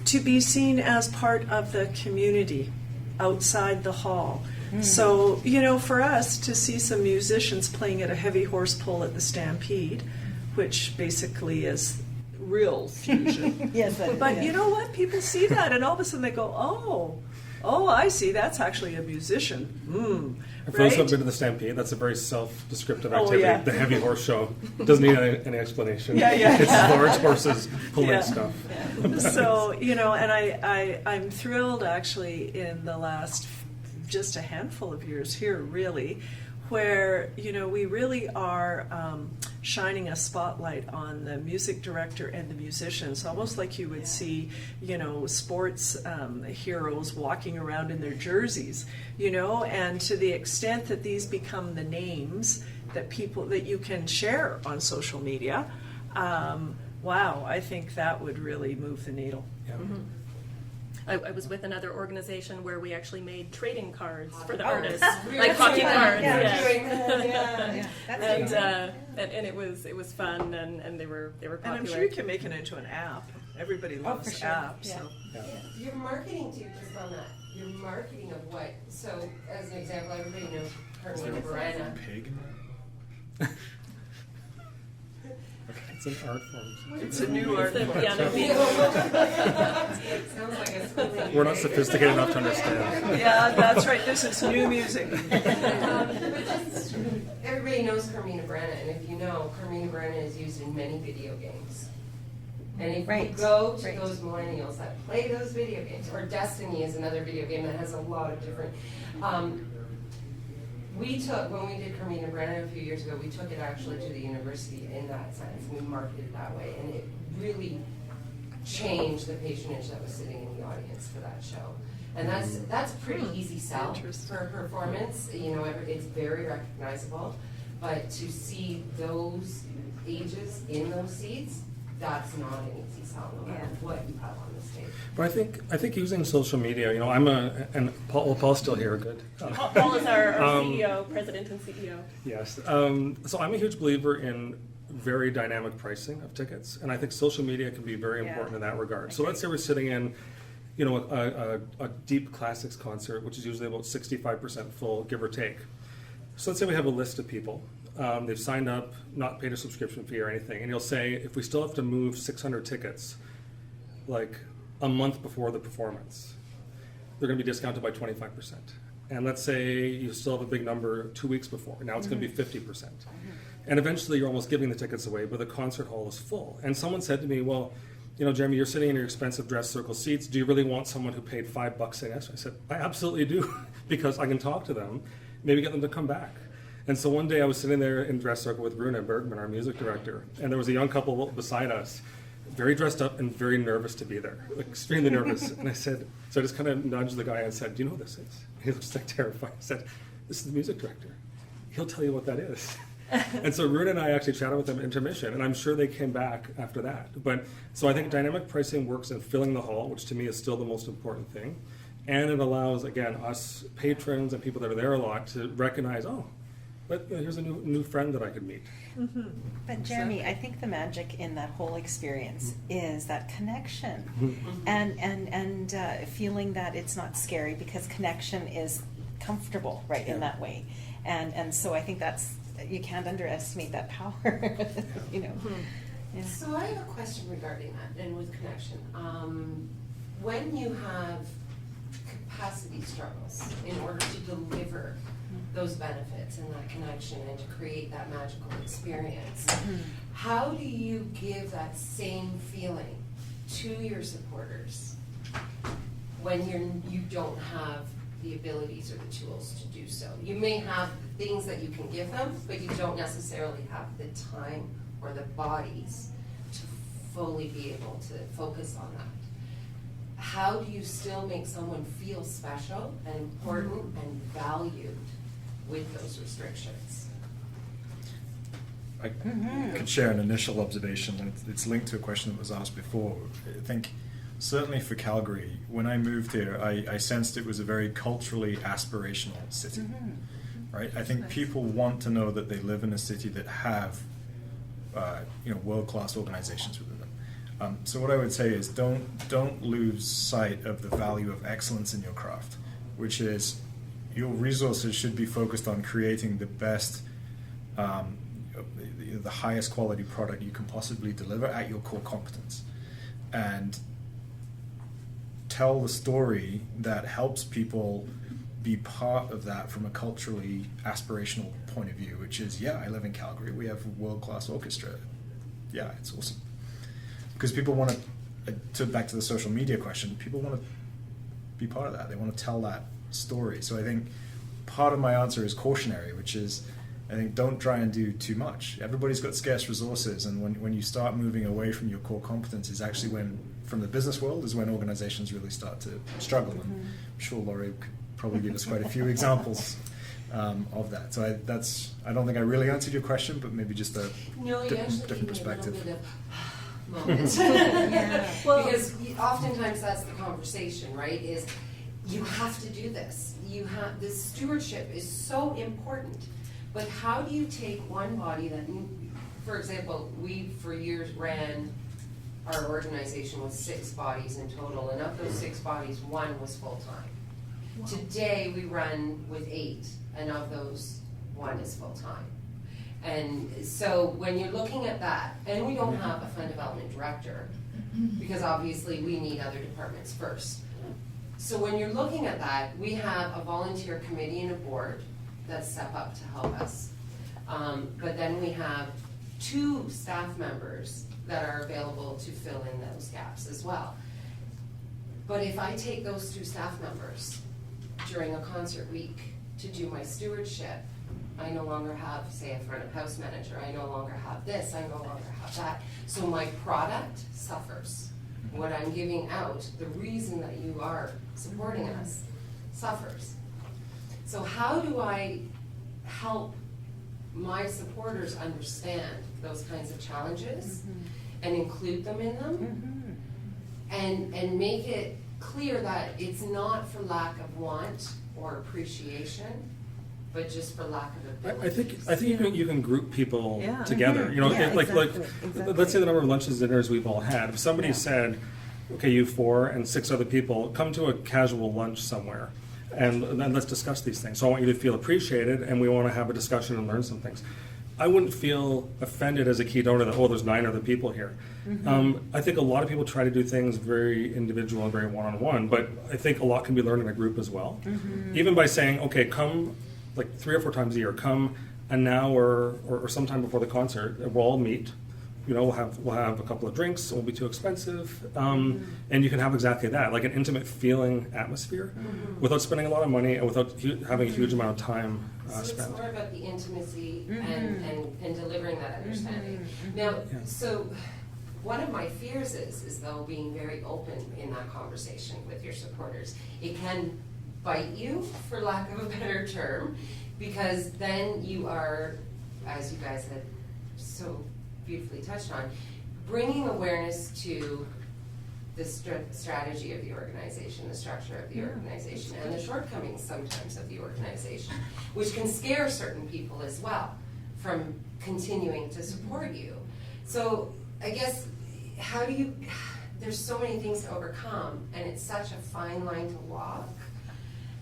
to be seen as part of the community outside the hall. So, for us to see some musicians playing at a heavy horse pull at the Stampede, which basically is real fusion. Yes, but you know what? People see that, and all of a sudden they go, oh, Oh, I see. That's actually a musician. And for those who have Right? been to the Stampede, that's a very self-descriptive Oh, activity. yeah. The heavy horse show doesn't need any explanation. Yeah, yeah. It's large horses pulling Yeah. stuff. So, and I'm thrilled actually in the last just a handful of years here, really, where, we really are shining a spotlight on the music director and the musicians, almost like you would see, sports heroes walking around in their jerseys, and to the extent that these become the names that you can share on social media, wow, I think that would really move the needle. Yeah. I was with another organization where we actually made trading cards for the Oh, artists, we like were hockey doing cards. that. Yeah. Doing that, yeah. That's And it was fun, and they were And popular. I'm sure you can make it into an app. Everybody loves for sure. apps. Yeah. So. Your marketing too, just on that, your marketing of what, so as an example, everybody knows Carmina Burana. Pig? It's an art form. It's a new art The form. piano Sounds like a school thing. We're not sophisticated enough to understand. Yeah, that's right. This is new music. But just, everybody knows Carmina Burana, and if you know, Carmina Burana is used in many video games. And if Right, you go to right. those millennials that play those video games, or Destiny is another video game that has a lot of different, we took, when we did Carmina Burana a few years ago, we took it actually to the university in that sense, and we marketed it that way, and it really changed the patronage that was sitting in the audience for that show. And that's a pretty easy sell Interesting. for a performance, it's very recognizable, but to see those ages in those seats, that's not an easy sell, no matter what you have on the stage. But I think using social media, and Paul's still here, good. Paul is our CEO, president and CEO. Yes. So I'm a huge believer in very dynamic pricing of tickets, and I think social media can be very important in that regard. So let's say we're sitting in, a deep classics concert, which is usually about 65% full, give or take. So let's say we have a list of people. They've signed up, not paid a subscription fee or anything, and you'll say, if we still have to move 600 tickets, like a month before the performance, they're going to be discounted by 25%. And let's say you still have a big number 2 weeks before, now it's going to be 50%. And eventually you're almost giving the tickets away, but the concert hall is full. And someone said to me, well, Jeremy, you're sitting in your expensive dress circle seats. Do you really want someone who paid $5 an extra? I said, I absolutely do, because I can talk to them, maybe get them to come back. And so one day I was sitting there in dress circle with Runa Bergman, our music director, and there was a young couple beside us, very dressed up and very nervous to be there, like extremely nervous. And I said, so I just kind of nudged the guy and said, do you know who this is? He looks like terrified. I said, this is the music director. He'll tell you what that is. And so Runa and I actually chatted with them at intermission, and I'm sure they came back after that. But so I think dynamic pricing works in filling the hall, which to me is still the most important thing. And it allows, again, us patrons and people that are there a lot to recognize, oh, but here's a new friend that I could meet. Mm-hmm. But Jeremy, I think the magic in that whole experience is that connection, and feeling that it's not scary because connection is comfortable, right, in that way, and so I think that's, you can't underestimate that power, Yeah. So I have a question regarding that, and with connection. When you have capacity struggles in order to deliver those benefits and that connection and to create that magical experience, how do you give that same feeling to your supporters when you don't have the abilities or the tools to do so? You may have things that you can give them, but you don't necessarily have the time or the bodies to fully be able to focus on that. How do you still make someone feel special and important and valued with those restrictions? I could share an initial observation, and it's linked to a question that was asked before. I think certainly for Calgary, when I moved here, I sensed it was a very culturally aspirational city, right? I think people want to know that they live in a city that have world-class organizations within them. So what I would say is don't lose sight of the value of excellence in your craft, which is your resources should be focused on creating the best, the highest quality product you can possibly deliver at your core competence. And tell the story that helps people be part of that from a culturally aspirational point of view, which is, yeah, I live in Calgary, we have a world-class orchestra. Yeah, it's awesome. Because people want to back to the social media question, people want to be part of that. They want to tell that story. So I think part of my answer is cautionary, which is, I think, don't try and do too much. Everybody's got scarce resources, and when you start moving away from your core competence is actually when, from the business world, is when organizations really start to struggle. And I'm sure Laurie could probably give us quite a few examples of that. So I don't think I really answered your question, but maybe just a different perspective. Moment. Yeah. Well, because oftentimes that's the conversation, right? Is you have to do this. This stewardship is so important. But how do you take one body that, for example, we for years ran our organization with 6 bodies in total, and of those 6 bodies, 1 was full-time. Wow. Today we run with 8, and of those, 1 is full-time. And so when you're looking at that, and we don't have a fund development director, because obviously we need other departments first. So when you're looking at that, we have a volunteer committee and a board that step up to help us. But then we have 2 staff members that are available to fill in those gaps as well. But if I take those 2 staff members during a concert week to do my stewardship, I no longer have, say, a front of house manager. I no longer have this. I no longer have that. So my product suffers. What I'm giving out, the reason that you are supporting us, suffers. So how do I help my supporters understand those kinds of challenges and include them in them and make it clear that it's not for lack of want or appreciation, but just for lack of ability? I think you can group people Yeah. together. You know, Yeah, like exactly. let's say the number of lunches, dinners we've all had. If somebody said, okay, you 4 and 6 other people, come to a casual lunch somewhere, and then let's discuss these things. So I want you to feel appreciated, and we want to have a discussion and learn some things. I wouldn't feel offended as a key donor that, oh, there's 9 other people here. I think a lot of people try to do things very individual and very one-on-one, but I think a lot can be learned in a group as well. Even by saying, okay, come like 3 or 4 times a year, come an hour or sometime before the concert, we'll all meet. You know, we'll have a couple of drinks. It won't be too expensive, and you can have exactly that, like an intimate feeling atmosphere, without spending a lot of money and without having a huge amount of time So spent. it's more about the intimacy and delivering that understanding. Now, so one of my fears is though being very open in that conversation with your supporters. It can bite you, for lack of a better term, because then you are, as you guys had so beautifully touched on, bringing awareness to the strategy of the organization, the structure of the organization, and the shortcomings sometimes of the organization, which can scare certain people as well from continuing to support you. So I guess, how do you, there's so many things to overcome, and it's such a fine line to walk.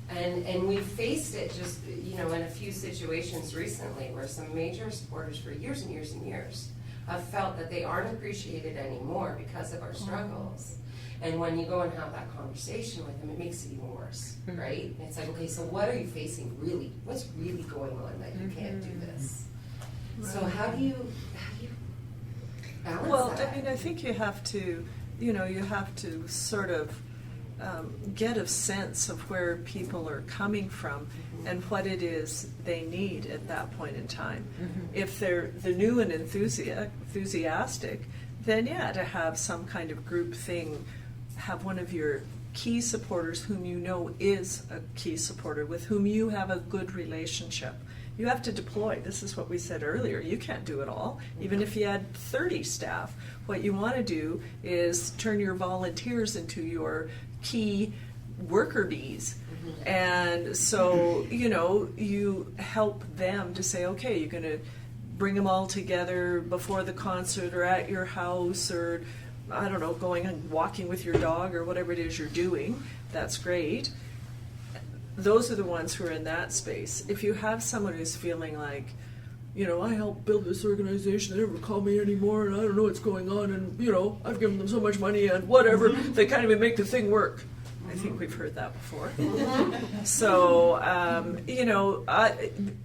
And we've faced it just, you know, in a few situations recently where some major supporters for years and years and years have felt that they aren't appreciated anymore because of our struggles. And when you go and have that conversation with them, it makes it even worse, right? It's like, okay, so what are you facing really? What's really going on that you can't do this? So how do you balance Well, that? I mean, I think you have to, you know, you have to sort of get a sense of where people are coming from and what it is they need at that point in time. If they're the new and enthusiastic, then yeah, to have some kind of group thing, have one of your key supporters whom you know is a key supporter, with whom you have a good relationship. You have to deploy. This is what we said earlier. You can't do it all. Even if you had 30 staff, what you want to do is turn your volunteers into your key worker bees. And so, you know, you help them to say, okay, you're going to bring them all together before the concert or at your house, or I don't know, going and walking with your dog or whatever it is you're doing. That's great. Those are the ones who are in that space. If you have someone who's feeling like, you know, I helped build this organization, they never call me anymore, and I don't know what's going on, and, you know, I've given them so much money and whatever, they can't even make the thing work. I think we've heard that before. So,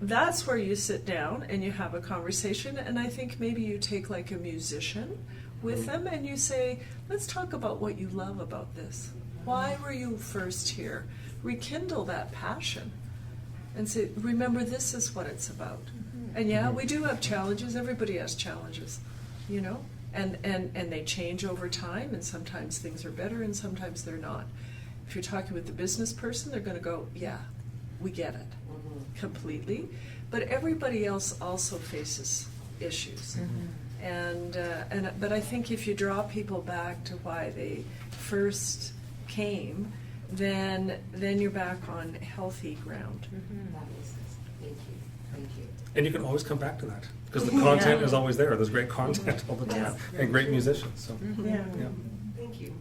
that's where you sit down and you have a conversation, and I think maybe you take like a musician with them and you say, let's talk about what you love about this. Why were you first here? Rekindle that passion and say, remember, this is what it's about. And yeah, we do have challenges. Everybody has challenges, and they change over time, and sometimes things are better and sometimes they're not. If you're talking with the business person, they're going to go, yeah, we get it completely. But everybody else also faces issues. But I think if you draw people back to why they first came, then you're back on healthy ground. That makes sense. Thank you. And you can always come back to that because the content is always there. There's great content all the time and great musicians. So, Thank you.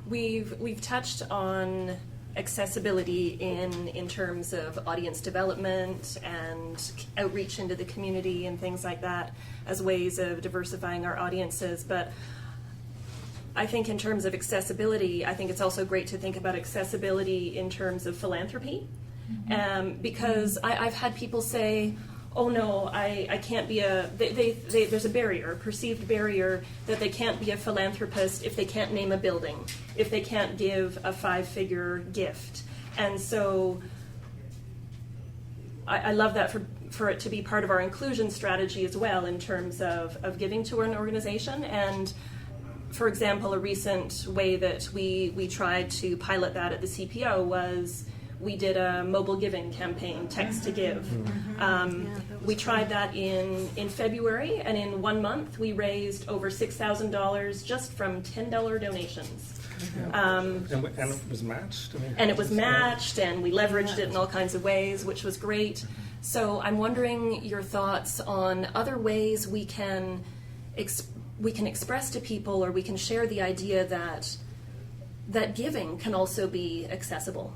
We've touched on accessibility in terms of audience development and outreach into the community and things like that as ways of diversifying our audiences. But I think in terms of accessibility, I think it's also great to think about accessibility in terms of philanthropy. Because I've had people say, oh no, I can't be there's a barrier, a perceived barrier that they can't be a philanthropist if they can't name a building, if they can't give a 5-figure gift. And so I love that for it to be part of our inclusion strategy as well in terms of giving to an organization. And for example, a recent way that we tried to pilot that at the CPO was we did a mobile giving campaign, Text to Give. We tried that in February, and in 1 month we raised over $6,000 just from $10 donations. and it was matched. And it was matched, and we leveraged it in all kinds of ways, which was great. So I'm wondering your thoughts on other ways we can express to people, or we can share the idea that giving can also be accessible.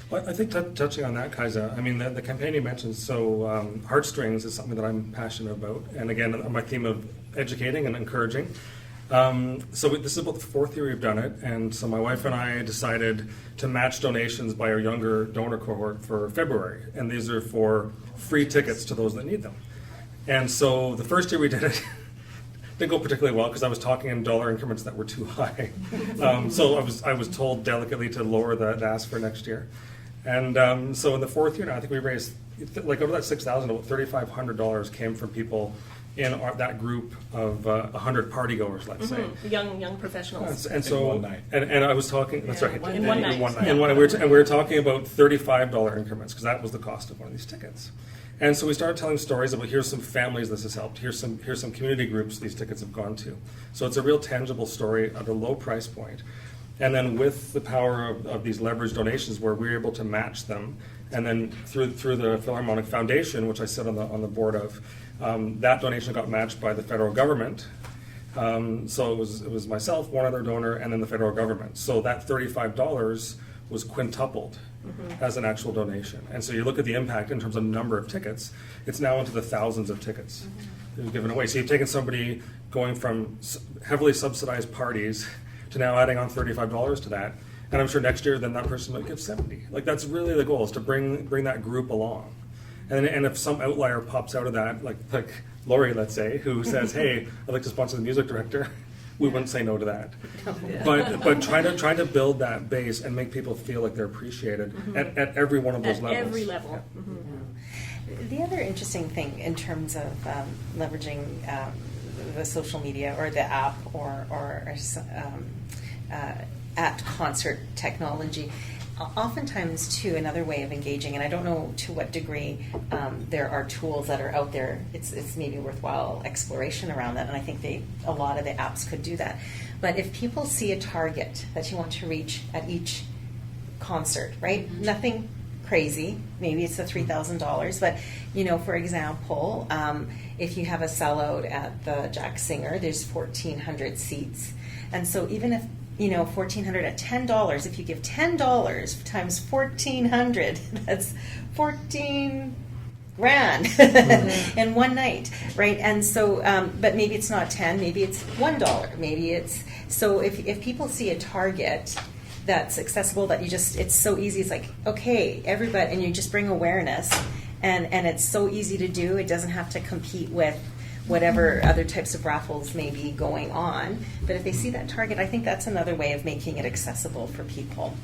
Well, I think touching on that, Kajsa, the campaign you mentioned, so heartstrings is something that I'm passionate about. And again, on my theme of educating and encouraging. So this is about the 4th year we've done it. And so my wife and I decided to match donations by our younger donor cohort for February. And these are for free tickets to those that need them. And so the first year we did it, didn't go particularly well because I was talking in dollar increments that were too high. So I was told delicately to lower the ask for next year. And so in the 4th year now, I think we raised, like out of that $6,000, about $3,500 came from people in that group of 100 partygoers, let's say. Young professionals. And so, in one night. And I was talking, that's right. In one night. And we were talking about $35 increments because that was the cost of one of these tickets. And so we started telling stories about here's some families this has helped, here's some community groups these tickets have gone to. So it's a real tangible story at a low price point. And then with the power of these leveraged donations where we're able to match them, and then through the Philharmonic Foundation, which I sit on the board of, that donation got matched by the federal government. So it was myself, one other donor, and then the federal government. So that $35 was quintupled as an actual donation. And so you look at the impact in terms of number of tickets, it's now into the thousands of tickets that we've given away. So you've taken somebody going from heavily subsidized parties to now adding on $35 to that. And I'm sure next year then that person might give 70. Like that's really the goal, is to bring that group along. And if some outlier pops out of that, like Lori, let's say, who says, hey, I'd like to sponsor the music director, we wouldn't say no to that. But trying to build that base and make people feel like they're appreciated at every one of those levels. At every level. The other interesting thing in terms of leveraging the social media or the app or at concert technology, oftentimes too, another way of engaging, and I don't know to what degree there are tools that are out there, it's maybe worthwhile exploration around that, and I think a lot of the apps could do that. But if people see a target that you want to reach at each concert, right? Nothing crazy, maybe it's the $3,000, but for example, if you have a sellout at the Jack Singer, there's 1,400 seats, and so even if 1,400 at $10. If you give $10 times 1,400, that's $14,000 grand in one night, right? And so, but maybe it's not 10, maybe it's $1, maybe it's, so if people see a target that's accessible, that it's so easy, it's like, okay, everybody, and you just bring awareness, and it's so easy to do, it doesn't have to compete with whatever other types of raffles may be going on. But if they see that target, I think that's another way of making it accessible for people.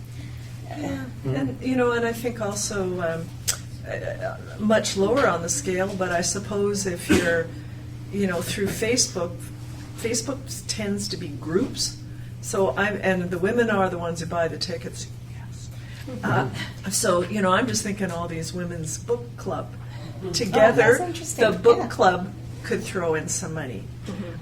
Yeah. And and I think also much lower on the scale, but I suppose if you're through Facebook tends to be groups, so and the women are the ones who buy the tickets. So I'm just thinking all these women's book club together, that's interesting. the book Yeah. club could throw in some money.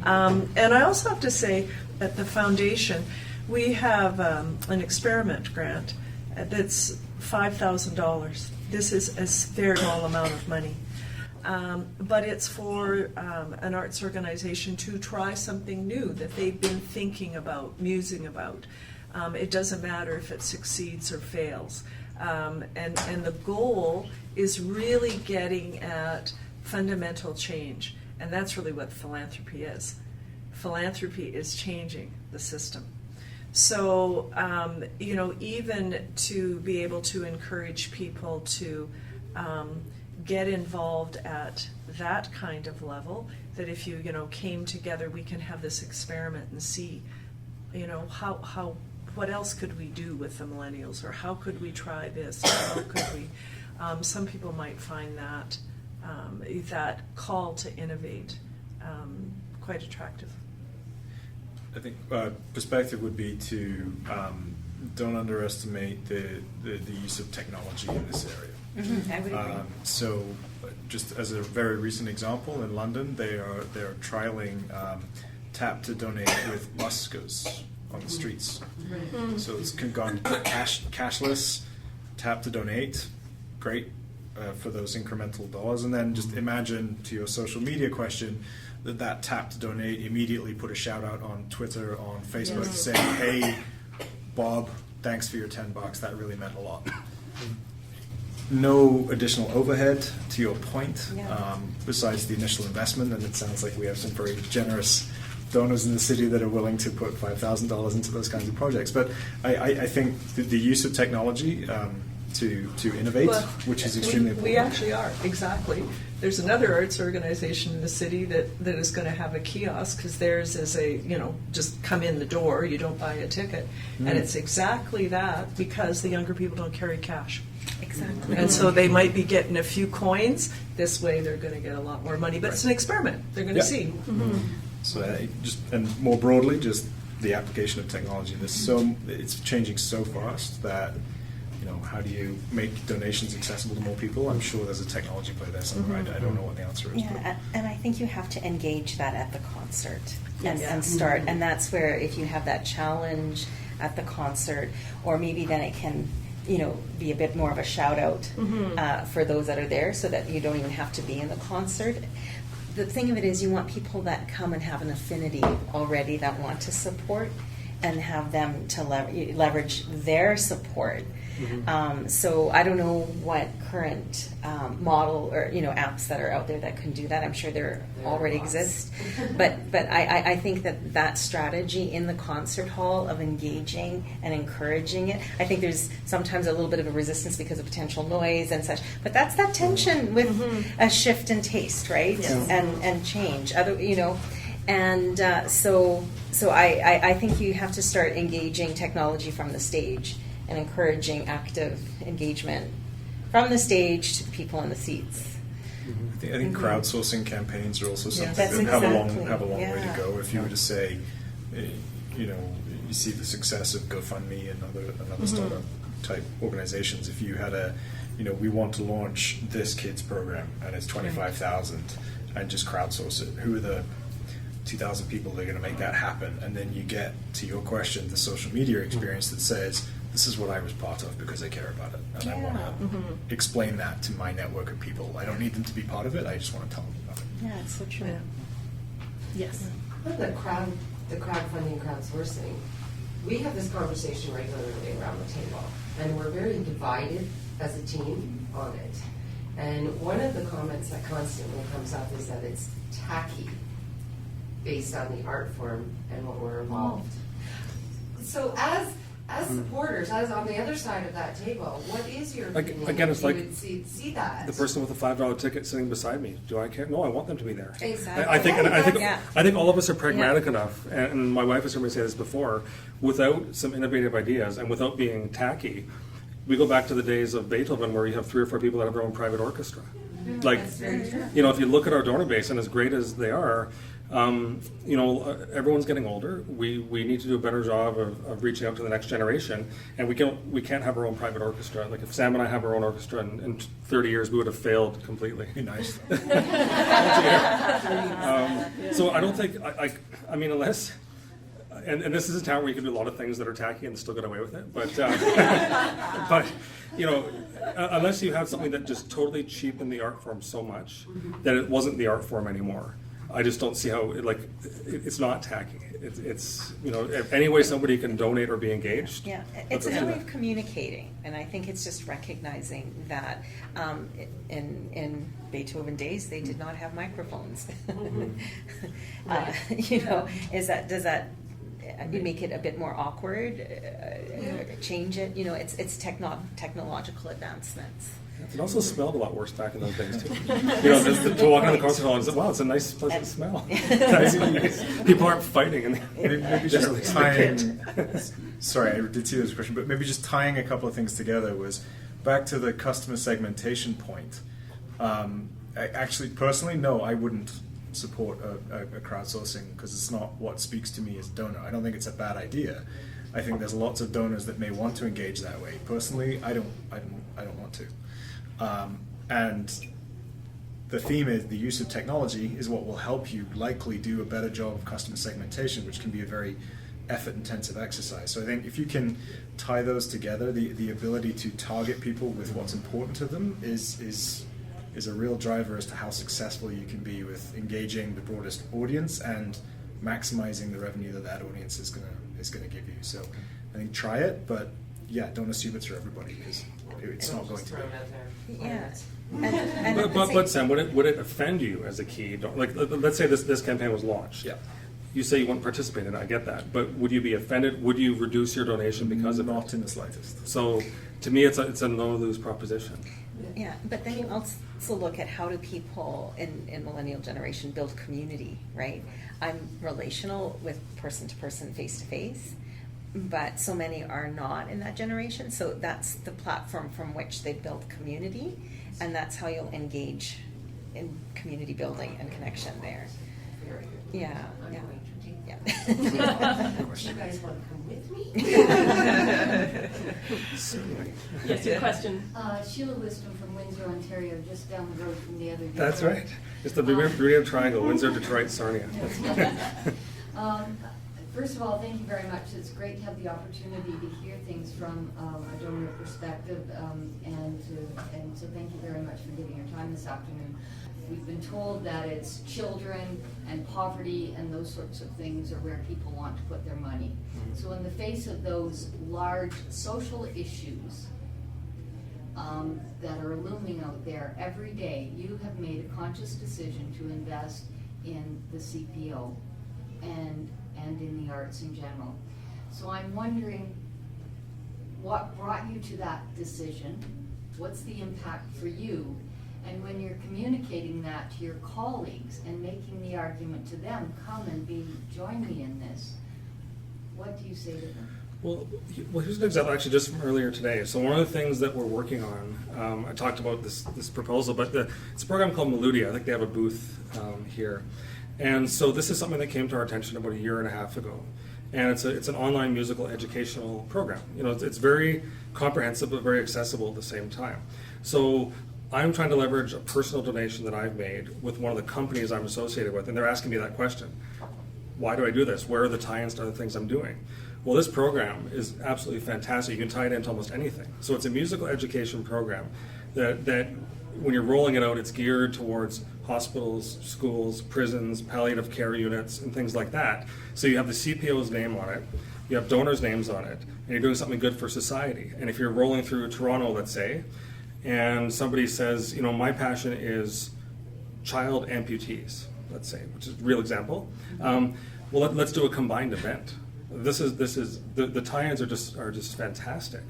And I also have to say, at the foundation, we have an experiment grant that's $5,000. This is a very small amount of money. But it's for an arts organization to try something new that they've been thinking about, musing about. It doesn't matter if it succeeds or fails. And the goal is really getting at fundamental change. And that's really what philanthropy is. Philanthropy is changing the system. So, even to be able to encourage people to get involved at that kind of level, that if you came together, we can have this experiment and see, how what else could we do with the millennials, or how could we try this, or how could we? Some people might find that that call to innovate quite attractive. I think perspective would be to don't underestimate the use of technology in this area. I would agree. So, just as a very recent example, in London, they are trialing tap to donate with buskers on the streets. So it's gone cashless, tap to donate, great for those incremental dollars, and then just imagine, to your social media question, that tap to donate immediately put a shout out on Twitter, on Facebook, saying, "Hey, Bob, thanks for your $10. That really meant a lot." No additional overhead, to your point, besides the initial investment, and it sounds like we have some very generous donors in the city that are willing to put $5,000 into those kinds of projects. But I think the use of technology to innovate, which is extremely important. We actually are, exactly. There's another arts organization in the city that is going to have a kiosk, because theirs is just come in the door, you don't buy a ticket. And it's exactly that, because the younger people don't carry cash. Exactly. And so they might be getting a few coins. This way they're going to get a lot more money. But it's an experiment. They're going to see. So and more broadly, just the application of technology. It's changing so fast that, how do you make donations accessible to more people? I'm sure there's a technology play there somewhere. I don't know what the answer is. Yeah, and I think you have to engage that at the concert and start. And that's where, if you have that challenge at the concert, or maybe then it can, be a bit more of a shout out for those that are there, so that you don't even have to be in the concert. The thing of it is, you want people that come and have an affinity already, that want to support, and have them to leverage their support. So I don't know what current model or apps that are out there that can do that. I'm sure there already exist, but I think that strategy in the concert hall of engaging and encouraging it. I think there's sometimes a little bit of a resistance because of potential noise and such, but that's that tension with a shift in taste, right? Yes. And change. So I think you have to start engaging technology from the stage and encouraging active engagement from the stage to the people in the seats. I think crowdsourcing campaigns are also something That's that exactly. have a long way to go. If you were to say, you see the success of GoFundMe and other startup type organizations. If you had we want to launch this kids program and it's 25,000, and just crowdsource it. Who are the 2,000 people that are going to make that happen? And then you get, to your question, the social media experience that says, this is what I was part of because I care about it, and I want to explain that to my network of people. I don't need them to be part of it. I just want to tell them about it. Yeah, it's so true. Yes. The crowdfunding, crowdsourcing, we have this conversation regularly around the table, and we're very divided as a team on it. And one of the comments that constantly comes up is that it's tacky based on the art form and what we're involved. So as supporters, as on the other side of that table, what is your opinion? Again, it's if you like would see that? the person with a $5 ticket sitting beside me. Do I care? No, I want them to be there. Exactly. I think all of us are pragmatic enough, and my wife has heard me say this before. Without some innovative ideas and without being tacky, we go back to the days of Beethoven, where you have 3 or 4 people that have their own private orchestra. Like, That's very true. you know, if you look at our donor base, and as great as they are, you know, everyone's getting older. We need to do a better job of reaching out to the next generation, and we can't have our own private orchestra. Like, if Sam and I have our own orchestra in 30 years, we would have failed completely. Be nice. So I don't think I mean, unless. And this is a town where you can do a lot of things that are tacky and still get away with it. But, but you know, unless you have something that just totally cheapened the art form so much that it wasn't the art form anymore, I just don't see how it's not tacky. It's you know, if any way somebody can donate or be engaged. Yeah, it's a way of communicating, and I think it's just recognizing that in Beethoven days they did not have microphones. You know, does that you make it a bit more awkward? Change it? You know, it's technological advancements. It also smelled a lot worse back in those days too. You know, to walk into the concert hall and say, "Wow, it's a nice, pleasant smell." People aren't fighting, and Maybe just tying. Sorry, I did see this question, but maybe just tying a couple of things together was back to the customer segmentation point. Actually, personally, no, I wouldn't support a crowdsourcing because it's not what speaks to me as a donor. I don't think it's a bad idea. I think there's lots of donors that may want to engage that way. Personally, I don't want to. And the theme is the use of technology is what will help you likely do a better job of customer segmentation, which can be a very effort-intensive exercise. So I think if you can tie those together, the ability to target people with what's important to them is a real driver as to how successful you can be with engaging the broadest audience and maximizing the revenue that audience is gonna give you. So I think try it, but yeah, don't assume it's for everybody because it's not going to be. Yeah. But Sam, would it offend you as a key? Like, let's say this campaign was launched. Yeah. You say you wouldn't participate in it. I get that, but would you be offended? Would you reduce your donation because of Not it? in the slightest. So, to me, it's a no-lose proposition. Yeah, but then you also look at how do people in millennial generation build community, right? I'm relational with person to person, face to face, but so many are not in that generation. So that's the platform from which they build community, and that's how you'll engage in community building and connection there. Very good. Yeah, I'm yeah. going to take Yeah. You guys want to come with me? Certainly. Yes, your question. Sheila Wisdom from Windsor, Ontario, just down the road from the other. That's right. It's the Bermuda Triangle: Windsor, Detroit, Sarnia. First of all, thank you very much. It's great to have the opportunity to hear things from a donor perspective, and so thank you very much for giving your time this afternoon. We've been told that it's children and poverty and those sorts of things are where people want to put their money. So in the face of those large social issues that are looming out there every day, you have made a conscious decision to invest in the CPO and in the arts in general. So I'm wondering what brought you to that decision? What's the impact for you? And when you're communicating that to your colleagues and making the argument to them, come and join me in this, what do you say to them? Well, here's an example actually just from earlier today. So one of the things that we're working on, I talked about this proposal, but it's a program called Meludia. I think they have a booth here. And so this is something that came to our attention about 1.5 years ago. And it's an online musical educational program. You know, it's very comprehensive but very accessible at the same time. So I'm trying to leverage a personal donation that I've made with one of the companies I'm associated with, and they're asking me that question. Why do I do this? Where are the tie-ins to other things I'm doing? Well, this program is absolutely fantastic. You can tie it into almost anything. So it's a musical education program that when you're rolling it out, it's geared towards hospitals, schools, prisons, palliative care units, and things like that. So you have the CPO's name on it, you have donors' names on it, and you're doing something good for society. And if you're rolling through Toronto, let's say, and somebody says, you know, my passion is child amputees, let's say, which is a real example. Well, let's do a combined event. This is the tie-ins are just fantastic,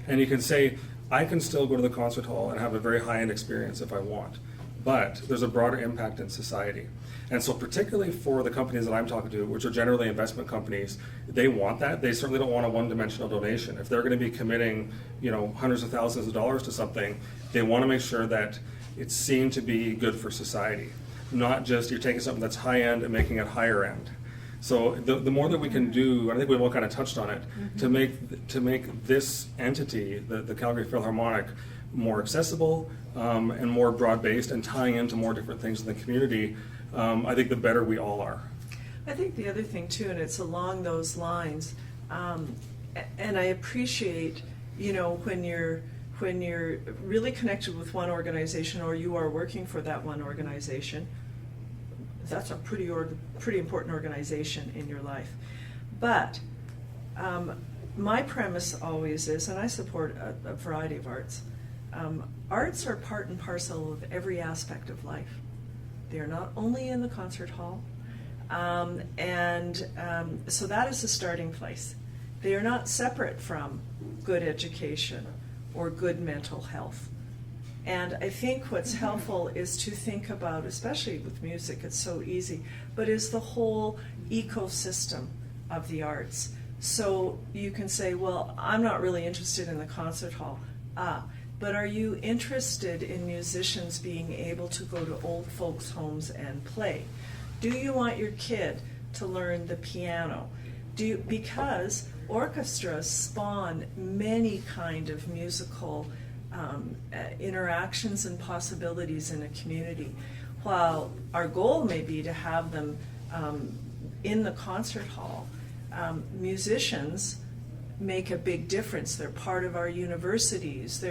and you can say I can still go to the concert hall and have a very high-end experience if I want, but there's a broader impact in society. And so particularly for the companies that I'm talking to, which are generally investment companies, they want that. They certainly don't want a one-dimensional donation. If they're going to be committing, you know, hundreds of thousands of dollars to something, they want to make sure that it's seen to be good for society, not just you're taking something that's high-end and making it higher end. So the more that we can do, and I think we've all kind of touched on it, to make this entity, the Calgary Philharmonic, more accessible and more broad-based and tying into more different things in the community, I think the better we all are. I think the other thing too, and it's along those lines, and I appreciate, you know, when you're really connected with one organization or you are working for that one organization, that's a pretty important organization in your life. But my premise always is, and I support a variety of arts, arts are part and parcel of every aspect of life. They are not only in the concert hall, so that is a starting place. They are not separate from good education or good mental health. And I think what's helpful is to think about, especially with music, it's so easy, but is the whole ecosystem of the arts. So you can say, well, I'm not really interested in the concert hall. But are you interested in musicians being able to go to old folks' homes and play? Do you want your kid to learn the piano? Because orchestras spawn many kind of musical interactions and possibilities in a community. While our goal may be to have them in the concert hall, musicians make a big difference. They're part of our universities.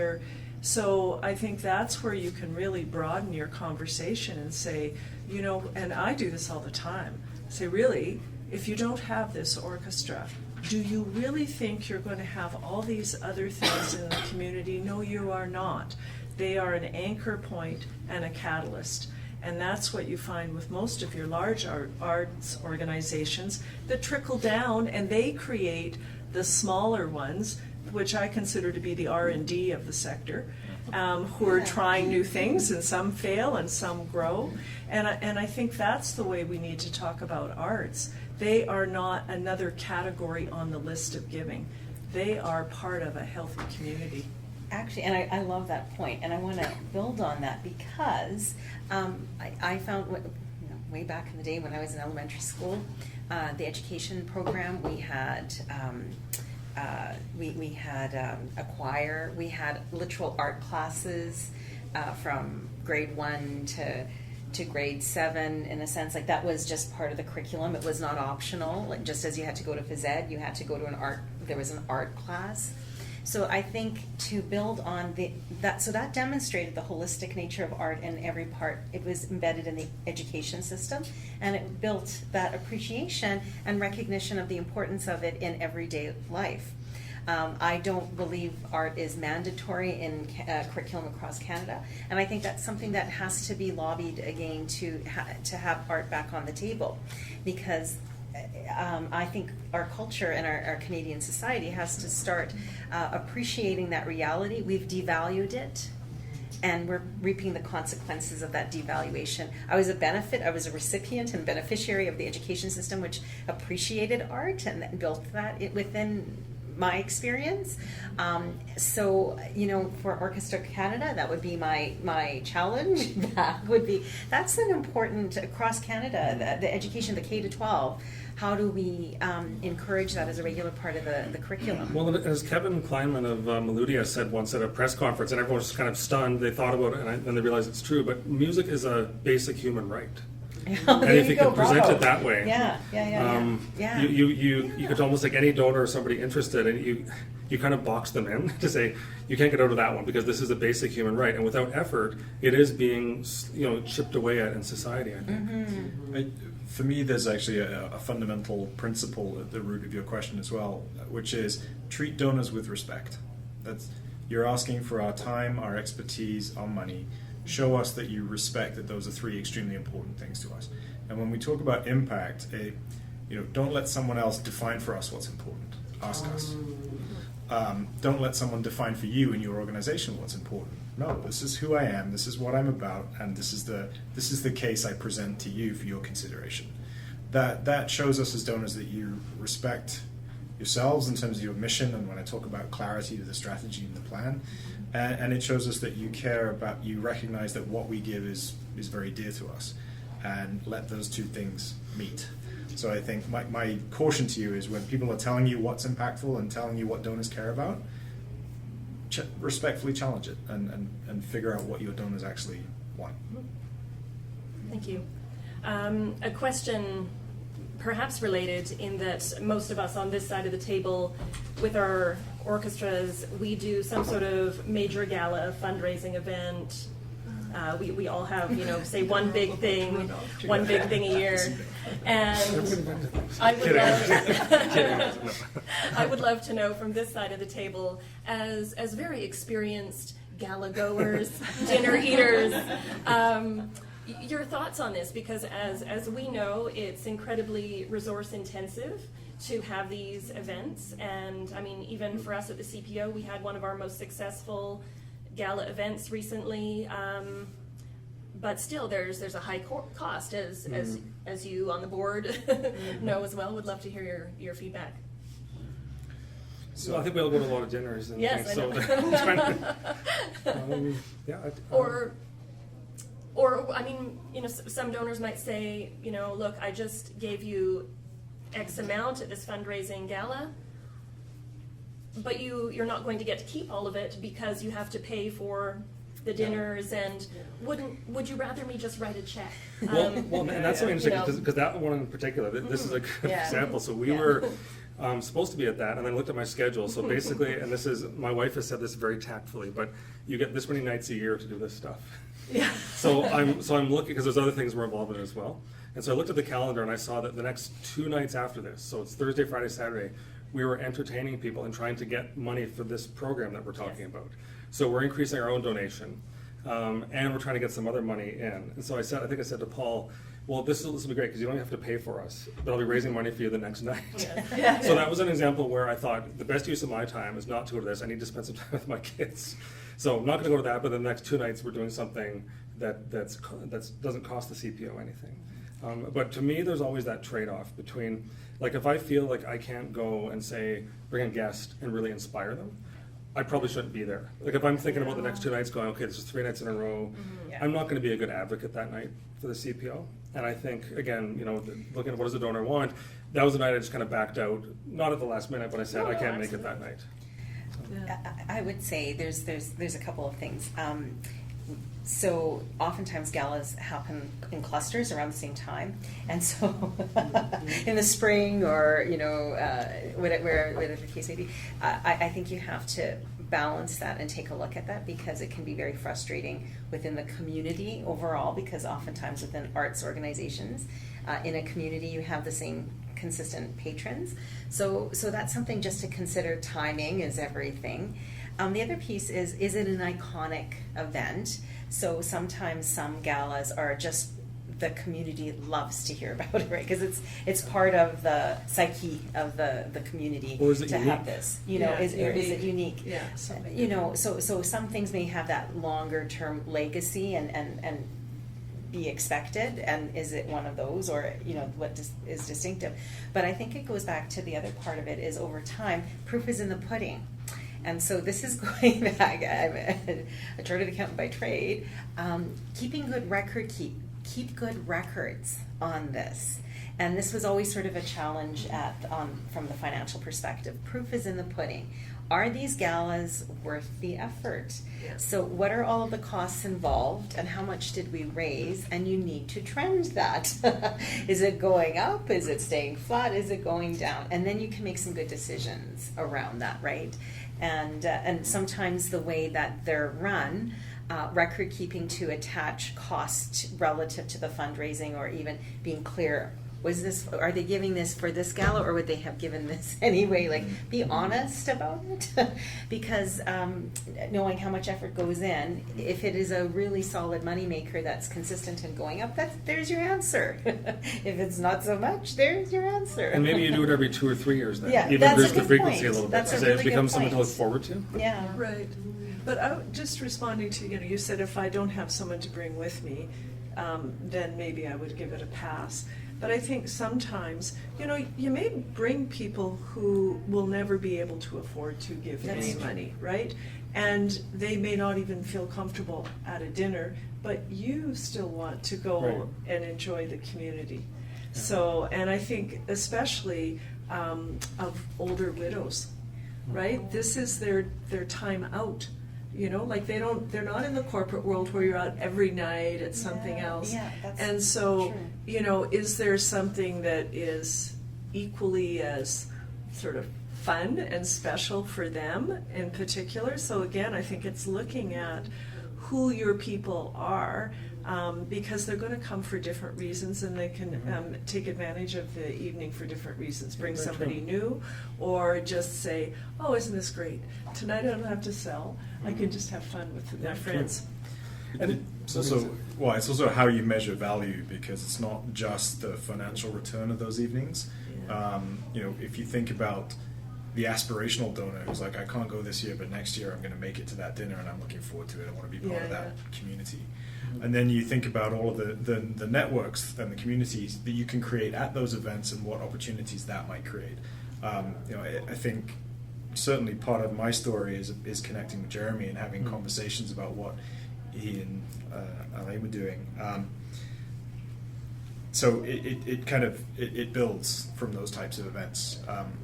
So I think that's where you can really broaden your conversation and say, you know, and I do this all the time, say, really, if you don't have this orchestra, do you really think you're going to have all these other things in the community? No, you are not. They are an anchor point and a catalyst. And that's what you find with most of your large arts organizations that trickle down, and they create the smaller ones, which I consider to be the R&D of the sector, who are trying new things, and some fail and some grow. And I think that's the way we need to talk about arts. They are not another category on the list of giving. They are part of a healthy community. Actually, and I love that point, and I want to build on that because I found, way back in the day when I was in elementary school, the education program, we had a choir, we had literal art classes from grade 1 to grade 7, in a sense. Like, that was just part of the curriculum. It was not optional. Like, just as you had to go to phys ed, you had to go to there was an art class. So I think to build on that demonstrated the holistic nature of art in every part. It was embedded in the education system, and it built that appreciation and recognition of the importance of it in everyday life. I don't believe art is mandatory in curriculum across Canada, and I think that's something that has to be lobbied again to have art back on the table, because I think our culture and our Canadian society has to start appreciating that reality. We've devalued it, and we're reaping the consequences of that devaluation. I was a recipient and beneficiary of the education system, which appreciated art and built that within my experience. So, for Orchestra Canada, that would be my challenge. That's an important, across Canada, the education, the K-12, how do we encourage that as a regular part of the curriculum? Well, as Kevin Kleinman of Melodia said once at a press conference, and everyone was kind of stunned, they thought about it, and then they realized it's true, but music is a basic human right. Oh, and if you could present it that way, you could almost take any donor or somebody interested, and you kind of box them in to say you can't get out of that one because this is a basic human right, and without effort, it is being chipped away at in society, I think. Mm-hmm. For me, there's actually a fundamental principle at the root of your question as well, which is treat donors with respect. You're asking for our time, our expertise, our money. Show us that you respect that those are three extremely important things to us. And when we talk about impact, don't let someone else define for us what's important. Ask us. Don't let someone define for you in your organization what's important. No, this is who I am, this is what I'm about, and this is the case I present to you for your consideration. That shows us as donors that you respect yourselves in terms of your mission, and when I talk about clarity to the strategy and the plan, and it shows us that you care about, you recognize that what we give is very dear to us, and let those two things meet. So I think my caution to you is when people are telling you what's impactful and telling you what donors care about, respectfully challenge it and figure out what your donors actually want. Thank you. A question perhaps related in that most of us on this side of the table with our orchestras, we do some sort of major gala fundraising event. We all have, say one big thing a year. And I would love to know from this side of the table, as very experienced gala goers, dinner eaters, your thoughts on this, because as we know, it's incredibly resource intensive to have these events. And I mean, even for us at the CPO, we had one of our most successful gala events recently, but still there's a high cost, as you on the board know as well. Would love to hear your feedback. So I think we all go to a lot of dinners and yes, things. I know. Or I mean, some donors might say, look, I just gave you X amount at this fundraising gala, but you're not going to get to keep all of it because you have to pay for the dinners. And would you rather me just write a check? Well, and that's so interesting because that one in particular, this is a good example. So we were supposed to be at that, and then looked at my schedule. So basically, and my wife has said this very tactfully, but you get this many nights a year to do this stuff. Yeah. So I'm looking, because there's other things we're involved in as well. And so I looked at the calendar and I saw that the next 2 nights after this, so it's Thursday, Friday, Saturday, we were entertaining people and trying to get money for this program that we're talking about. So we're increasing our own donation, and we're trying to get some other money in. And so I think I said to Paul, well, this will be great because you don't have to pay for us, but I'll be raising money for you the next night. Yeah. So that was an example where I thought the best use of my time is not to go to this. I need to spend some time with my kids. So I'm not going to go to that, but the next 2 nights we're doing something that doesn't cost the CPO anything. But to me, there's always that trade-off between, like, if I feel like I can't go and say, bring a guest and really inspire them, I probably shouldn't be there. Like, if I'm thinking about the next 2 nights going, okay, this is 3 nights in a row, I'm not going to be a good advocate that night for the CPO. And I think, again, looking at what does the donor want, that was the night I just kind of backed out, not at the last minute, but I said, I can't make it that night. I would say there's a couple of things. So oftentimes galas happen in clusters around the same time, and so in the spring or whatever the case may be, I think you have to balance that and take a look at that, because it can be very frustrating within the community overall, because oftentimes within arts organizations in a community you have the same consistent patrons. So that's something just to consider. Timing is everything. The other piece is it an iconic event? So sometimes some galas are just, the community loves to hear about it, right? Because it's part of the psyche of the community or is it to unique? Have this. Is it unique? Yeah. So some things may have that longer term legacy and be expected, and is it one of those, or what is distinctive? But I think it goes back to the other part of it is, over time, proof is in the pudding. And so this is going back. I'm a chartered accountant by trade. Keeping good keep good records on this. And this was always sort of a challenge from the financial perspective. Proof is in the pudding. Are these galas worth the effort? Yeah. So what are all of the costs involved, and how much did we raise? And you need to trend that. Is it going up? Is it staying flat? Is it going down? And then you can make some good decisions around that, right? And sometimes the way that they're run, record keeping to attach cost relative to the fundraising, or even being clear are they giving this for this gala, or would they have given this anyway? Like, be honest about it. Because knowing how much effort goes in, if it is a really solid moneymaker that's consistent and going up, there's your answer. If it's not so much, there's your answer. And maybe you do it every 2 or 3 years then. Yeah, Even that's a boost the good frequency point. a little bit. That's a So really it good becomes something to point. look forward to. Yeah. Right. But just responding to, you said if I don't have someone to bring with me, then maybe I would give it a pass. But I think sometimes, you may bring people who will never be able to afford to give That's any true. money, right? And they may not even feel comfortable at a dinner, but you still want to go Right. and enjoy the community. So, and I think especially of older widows, right? This is their time out. Like they're not in the corporate world where you're out every night at something else. Yeah, that's and so, true. Is there something that is equally as sort of fun and special for them in particular? So again, I think it's looking at who your people are, because they're going to come for different reasons, and they can take advantage of the evening for different reasons. Bring Very somebody true. new, or just say, "Oh, isn't this great? Tonight I don't have to sell. I can just have fun with my friends." And It's also how you measure value, because it's not just the financial return of those evenings. Yeah. If you think about the aspirational donor who's like, I can't go this year, but next year I'm going to make it to that dinner and I'm looking forward to it. I want to be part of that community. And then you think about all of the networks and the communities that you can create at those events and what opportunities that might create. I think certainly part of my story is connecting with Jeremy and having conversations about what he and Alain were doing. So it builds from those types of events,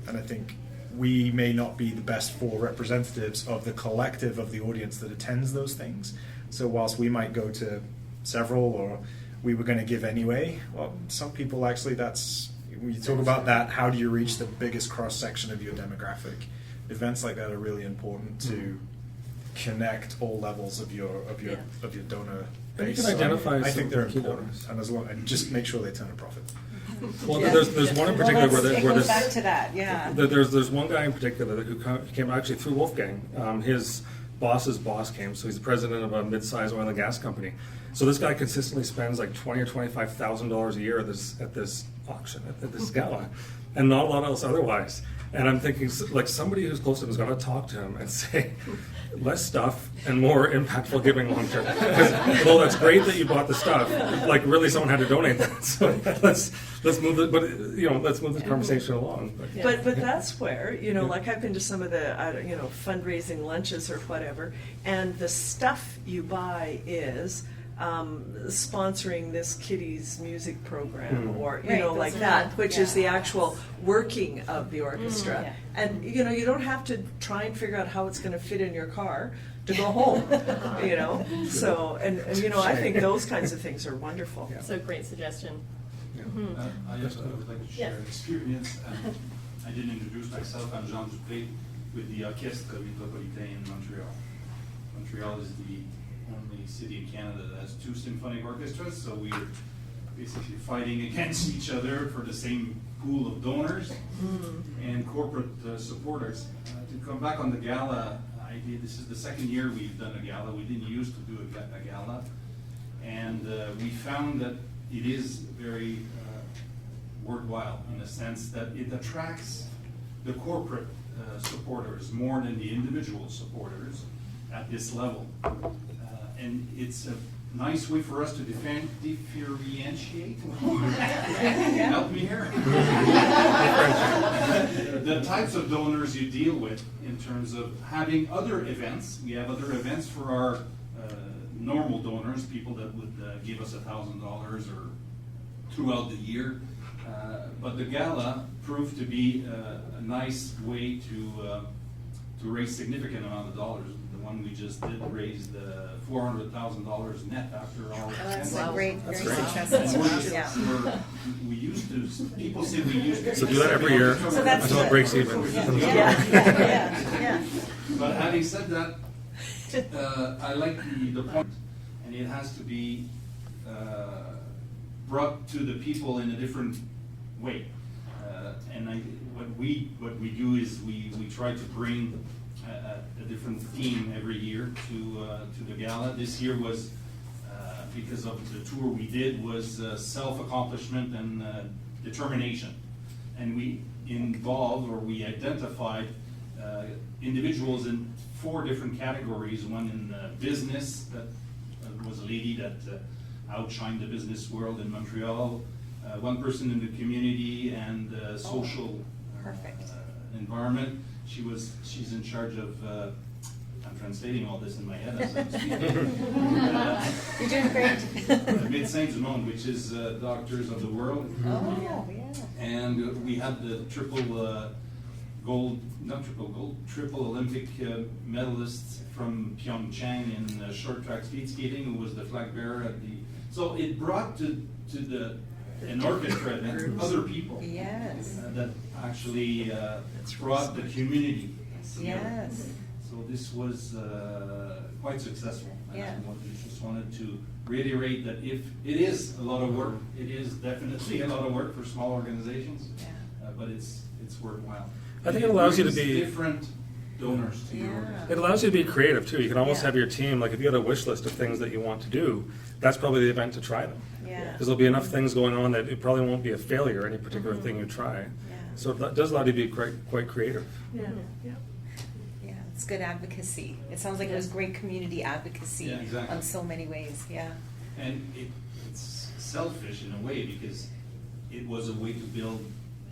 and I think we may not be the best full representatives of the collective of the audience that attends those things. So whilst we might go to several, or we were going to give anyway, well, some people actually, when you talk about that, how do you reach the biggest cross section of your demographic? Events like that are really important to connect all levels of your donor And you base. can identify I some think they're key important, donors. and just make sure they turn a profit. Well, Yeah. there's one in particular where it goes this. back to that, yeah. There's one guy in particular who came actually through Wolfgang. His boss's boss came, so he's the president of a mid-sized oil and gas company. So this guy consistently spends like $20,000 or $25,000 a year at this auction, at this gala, and not a lot else otherwise. And I'm thinking, like, somebody who's close to him has got to talk to him and say, less stuff and more impactful giving long term. Well, that's great that you bought the stuff. Like, really, someone had to donate that. So let's move it. But let's move this conversation along. But that's where, like I've been to some of the, fundraising lunches or whatever, and the stuff you buy is sponsoring this kiddies music program, or Right, those like are that, the- which is the actual working of the orchestra. Yeah. And you don't have to try and figure out how it's going to fit in your car to go home. So and I think those kinds of things are wonderful. It's a great suggestion. I would like to share an experience. I didn't introduce myself. I'm Jean Dupré with the Orchestra Metropolitain in Montreal. Montreal is the only city in Canada that has 2 symphonic orchestras, so we're basically fighting against each other for the same pool of donors and corporate supporters. To come back on the gala idea, this is the second year we've done a gala. We didn't used to do a gala, and we found that it is very worthwhile in the sense that it attracts the corporate supporters more than the individual supporters at this level. And it's a nice way for us to differentiate. Help me here. The types of donors you deal with in terms of having other events. We have other events for our normal donors, people that would give us $1,000 or throughout the year. But the gala proved to be a nice way to raise significant amount of dollars. The one we just did raised $400,000 net after all That's expenses. a great, That's very great. successful. Yeah. We used to, people say we used to. So do that every year So that's until it good. breaks even. Yeah. But having said that, I like the point, and it has to be brought to the people in a different way. And what we do is we try to bring a different theme every year to the gala. This year was, because of the tour we did, was self-accomplishment and determination. And we identified individuals in 4 different categories. One in business, that was a lady that outshined the business world in Montreal. One person in the community and social environment. She's in charge of, I'm translating all this in my head as I'm speaking. You're doing great. Médecins du Monde, which is Doctors of the World. Oh, yeah. And we had the triple Olympic medalist from Pyeongchang in short track speed skating, who was the flag bearer at the. So it brought to an orchestra and other people. Yes. That actually brought the community together. Yes. So this was quite successful. And Yeah. I just wanted to reiterate that if it is a lot of work, it is definitely a lot of work for small organizations, Yeah. but it's worthwhile. I think it allows you to brings be- different donors to your Yeah. organization. It allows you to be creative too. You can almost Yeah. have your team, like if you had a wish list of things that you want to do, that's probably the event to try them. Yeah. Because there'll be enough things going on that it probably won't be a failure, any particular thing you try. Yeah. So that does allow you to be quite creative. Yeah, yeah. Yeah, it's good advocacy. It sounds like it was great community advocacy Yeah, exactly. on so many ways. Yeah. And it's selfish in a way, because it was a way to build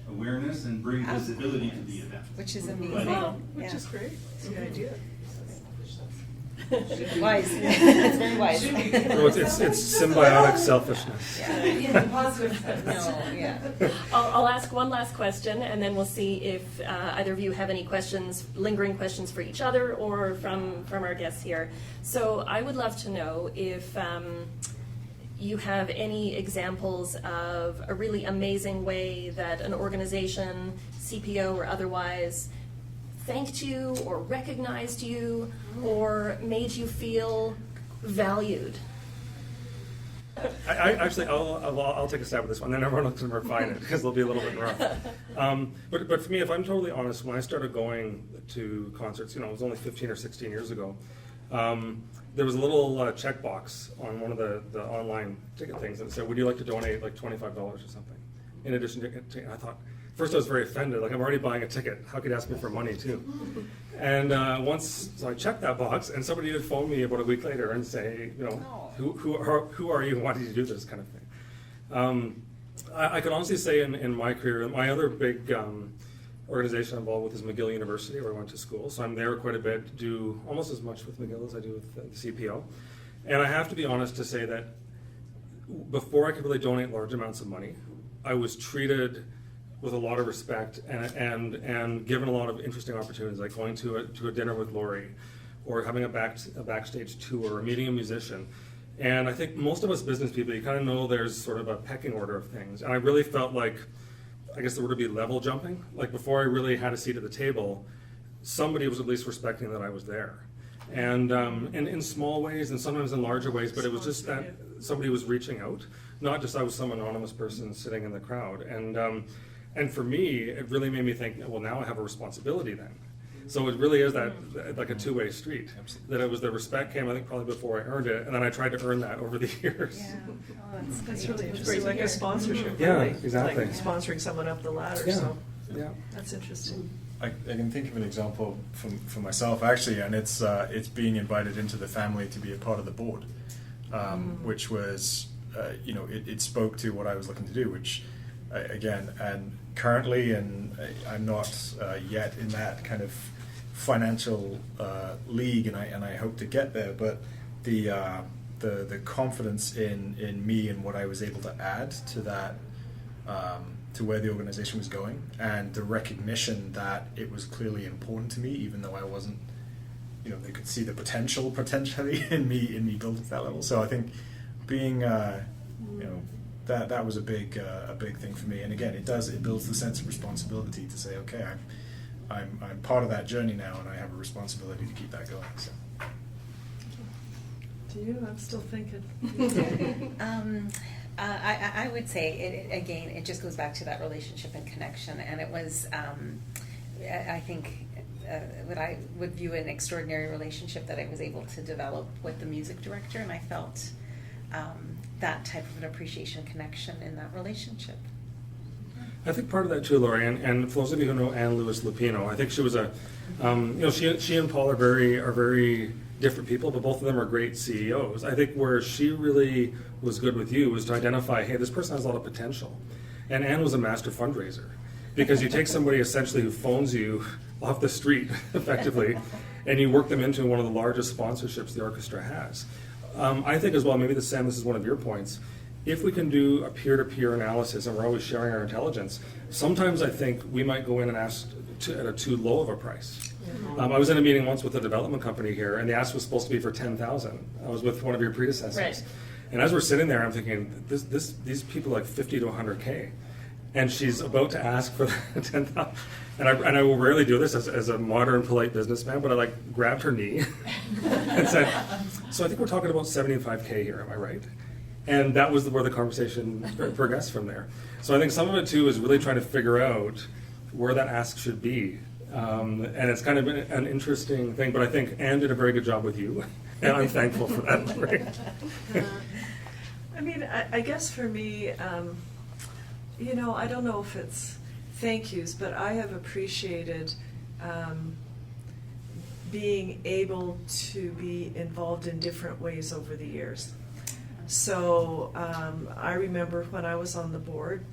awareness and bring visibility to the event. Which is amazing. Wow, Which Yeah. is great. It's a good idea. Wise. It's very wise. No, it's symbiotic selfishness. In a positive sense. No, yeah. I'll ask one last question, and then we'll see if either of you have any questions, lingering questions for each other or from our guests here. So I would love to know if you have any examples of a really amazing way that an organization, CPO or otherwise, thanked you or recognized you or made you feel valued. I'll take a stab at this one, then everyone else can refine it because they'll be a little bit rough. But for me, if I'm totally honest, when I started going to concerts, it was only 15 or 16 years ago, there was a little checkbox on one of the online ticket things that said, would you like to donate like $25 or something? In addition to, I thought, first I was very offended, like I'm already buying a ticket, how could you ask me for money too? And so I checked that box, and somebody would phone me about a week later and say, who are you, and why did you do this kind of thing? I can honestly say in my career, my other big organization I'm involved with is McGill University, where I went to school, so I'm there quite a bit, do almost as much with McGill as I do with the CPO. And I have to be honest to say that before I could really donate large amounts of money, I was treated with a lot of respect and given a lot of interesting opportunities, like going to a dinner with Laurie, or having a backstage tour, or meeting a musician. And I think most of us business people, you kind of know there's sort of a pecking order of things. And I really felt like, I guess the word would be level jumping. Like before I really had a seat at the table, somebody was at least respecting that I was there. And in small ways and sometimes in larger ways, but it was just that somebody was reaching out, not just I was some anonymous person sitting in the crowd. And for me, it really made me think, well, now I have a responsibility then. So it really is that like a two-way street. That it was the respect came, I think, probably before I earned it, and then I tried to earn that over the years. Yeah. Oh, That's great. really interesting. Like a sponsorship, Yeah, really. exactly. Like sponsoring someone up the ladder. Yeah. So Yeah. that's interesting. I can think of an example for myself actually, and it's being invited into the family to be a part of the board, which was it spoke to what I was looking to do, which again, and currently, and I'm not yet in that kind of financial league, and I hope to get there, but the confidence in me and what I was able to add to that, to where the organization was going, and the recognition that it was clearly important to me, even though I wasn't, they could see the potentially in me building to that level. So I think being, that was a big thing for me. And again, it builds the sense of responsibility to say, okay, I'm part of that journey now, and I have a responsibility to keep that going. So. Do you? I'm still thinking. I would say, again, it just goes back to that relationship and connection. And it was, I think, what I would view an extraordinary relationship that I was able to develop with the music director. And I felt that type of an appreciation connection in that relationship. I think part of that too, Lori, and for those of you who know Anne Lewis Lupino, I think she was she and Paul are very different people, but both of them are great CEOs. I think where she really was good with you was to identify, hey, this person has a lot of potential. And Anne was a master fundraiser, because you take somebody essentially who phones you off the street, effectively, and you work them into one of the largest sponsorships the orchestra has. I think as well, maybe Sam, this is one of your points, if we can do a peer-to-peer analysis and we're always sharing our intelligence, sometimes I think we might go in and ask at a too low of a price. I was in a meeting once with a development company here, and the ask was supposed to be for $10,000. I was with one of your predecessors. Right. And as we're sitting there, I'm thinking, these people are like 50 to 100K. And she's about to ask for $10,000. And I will rarely do this as a modern, polite businessman, but I grabbed her knee and said, so I think we're talking about 75K here, am I right? And that was where the conversation progressed from there. So I think some of it too is really trying to figure out where that ask should be. And it's kind of an interesting thing, but I think Anne did a very good job with you, and I'm thankful for that. Right? I mean, I guess for me, I don't know if it's thank yous, but I have appreciated being able to be involved in different ways over the years. So I remember when I was on the board,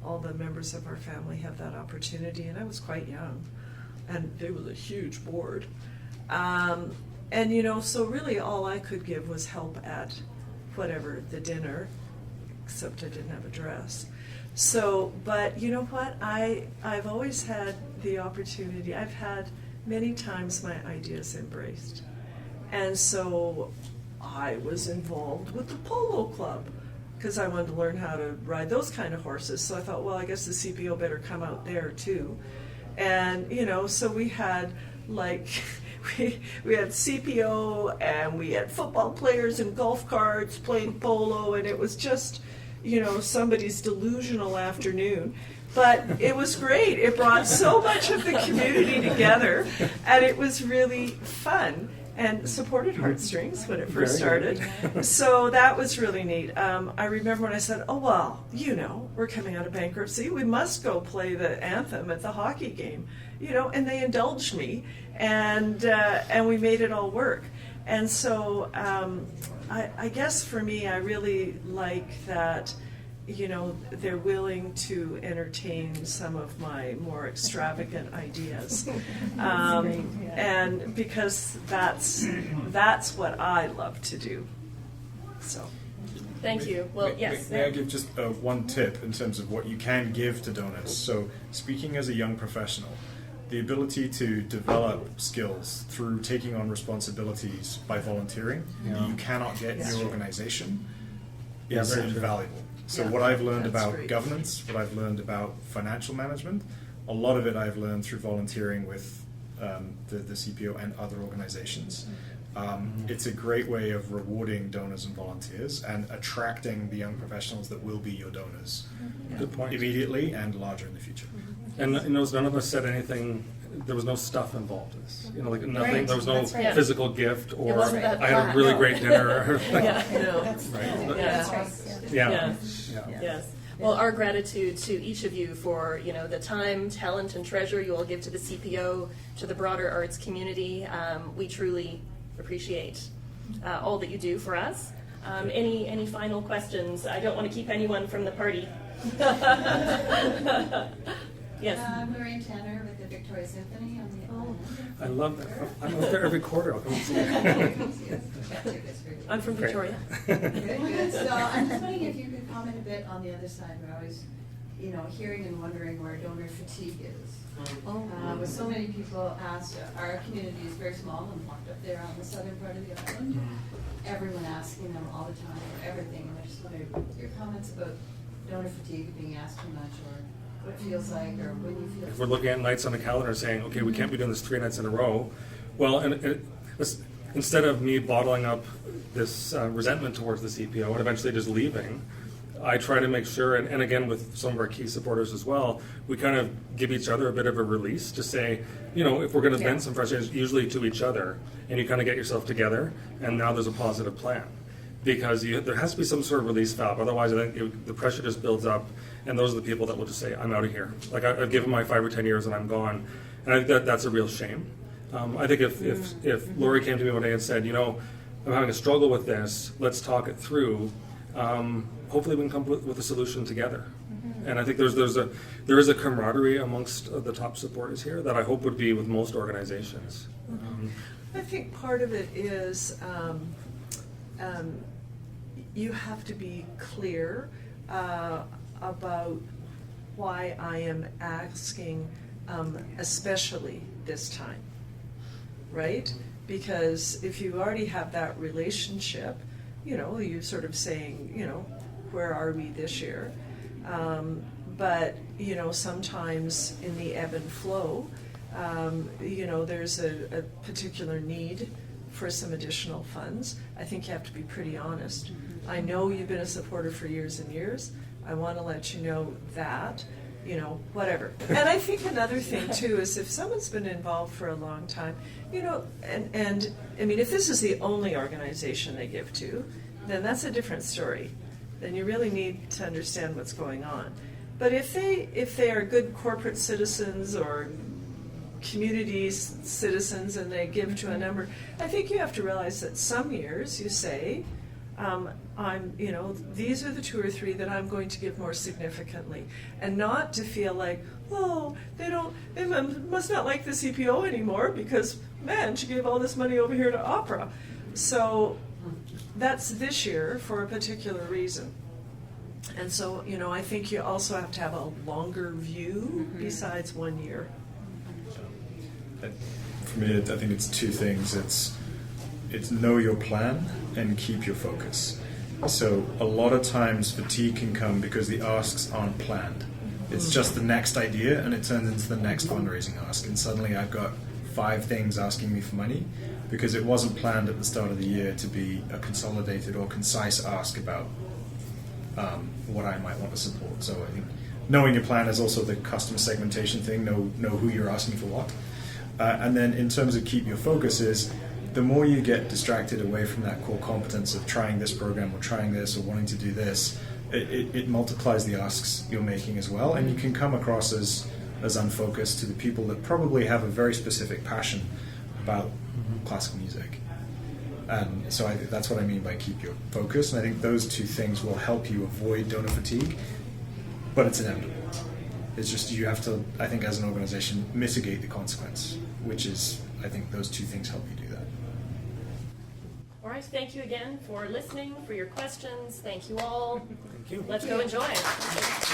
all the members of our family have that opportunity, and I was quite young, and it was a huge board. So really all I could give was help at whatever, the dinner, except I didn't have a dress. So, but you know what, I've always had the opportunity, I've had many times my ideas embraced. And so I was involved with the polo club because I wanted to learn how to ride those kind of horses. So I thought, well, I guess the CPO better come out there too. And, so we had we had CPO and we had football players and golf carts playing polo, and it was just, somebody's delusional afternoon. But it was great. It brought so much of the community together, and it was really fun. And supported heartstrings when it first started. So that was really neat. I remember when I said, oh, well, we're coming out of bankruptcy. We must go play the anthem at the hockey game. And they indulged me, and we made it all work. And so I guess for me, I really like that, they're willing to entertain some of my more extravagant ideas. And because that's what I love to do. So. Thank you. Well, yes. May I give just one tip in terms of what you can give to donors? So, speaking as a young professional, the ability to develop skills through taking on responsibilities by volunteering that you cannot get in your organization is invaluable. So what I've learned about governance, what I've learned about financial management, a lot of it I've learned through volunteering with the CPO and other organizations. It's a great way of rewarding donors and volunteers and attracting the young professionals that will be your donors. Good point. Immediately and larger in the future. And none of us said anything. There was no stuff involved in this. Nothing. Right. There was no Right. physical gift, or wasn't that I had a flat. really No. great dinner. Yeah. No. Right. Yeah. Yeah. Yes. Well, our gratitude to each of you for the time, talent, and treasure you all give to the CPO, to the broader arts community. We truly appreciate all that you do for us. Any final questions? I don't want to keep anyone from the party. Yes. I'm Lorraine Tanner with the Victoria Symphony on the island. I love that. I'm out there every quarter. I'll come and see you. I'm from Victoria. Good. So I'm just wondering if you could comment a bit on the other side. We're always, hearing and wondering where donor fatigue is. With so many people asked, our community is very small and locked up there on the southern part of the island. Everyone asking them all the time for everything. And I just wondered your comments about donor fatigue, being asked too much, or what it feels like, or when you feel. If we're looking at nights on the calendar saying, okay, we can't be doing this 3 nights in a row, well, and instead of me bottling up this resentment towards the CPO and eventually just leaving, I try to make sure, and again with some of our key supporters as well, we kind of give each other a bit of a release to say, you know, if we're going to vent some frustrations, usually to each other, and you kind of get yourself together, and now there's a positive plan. Because there has to be some sort of release valve, otherwise I think the pressure just builds up, and those are the people that will just say, I'm out of here. Like I've given my 5 or 10 years and I'm gone, and I think that's a real shame. I think if Lori came to me one day and said, you know, I'm having a struggle with this, let's talk it through, hopefully we can come with a solution together. And I think there is a camaraderie amongst the top supporters here that I hope would be with most organizations. I think part of it is you have to be clear about why I am asking, especially this time, right? Because if you already have that relationship, you know, you're sort of saying, you know, where are we this year? But, you know, sometimes in the ebb and flow, you know, there's a particular need for some additional funds. I think you have to be pretty honest. I know you've been a supporter for years and years. I want to let you know that, you know, whatever. And I think another thing too is if someone's been involved for a long time, you know, and I mean, if this is the only organization they give to, then that's a different story. Then you really need to understand what's going on. But if they are good corporate citizens or community citizens and they give to a number, I think you have to realize that some years you say, you know, these are the 2 or 3 that I'm going to give more significantly, and not to feel like, oh, they must not like the CPO anymore because, man, she gave all this money over here to opera. So that's this year for a particular reason. And so, you know, I think you also have to have a longer view besides 1 year. For me, I think it's 2 things. It's know your plan and keep your focus. So a lot of times fatigue can come because the asks aren't planned. It's just the next idea and it turns into the next fundraising ask, and suddenly I've got 5 things asking me for money because it wasn't planned at the start of the year to be a consolidated or concise ask about what I might want to support. So I think knowing your plan is also the customer segmentation thing, know who you're asking for what. And then in terms of keep your focus is, the more you get distracted away from that core competence of trying this program or trying this or wanting to do this, it multiplies the asks you're making as well, and you can come across as unfocused to the people that probably have a very specific passion about classical music. And so I think that's what I mean by keep your focus, and I think those 2 things will help you avoid donor fatigue, but it's inevitable. It's just you have to, I think as an organization, mitigate the consequence, which is, I think those 2 things help you do that. All right, thank you again for listening, for your questions. Thank you all. Thank you. Let's go enjoy it.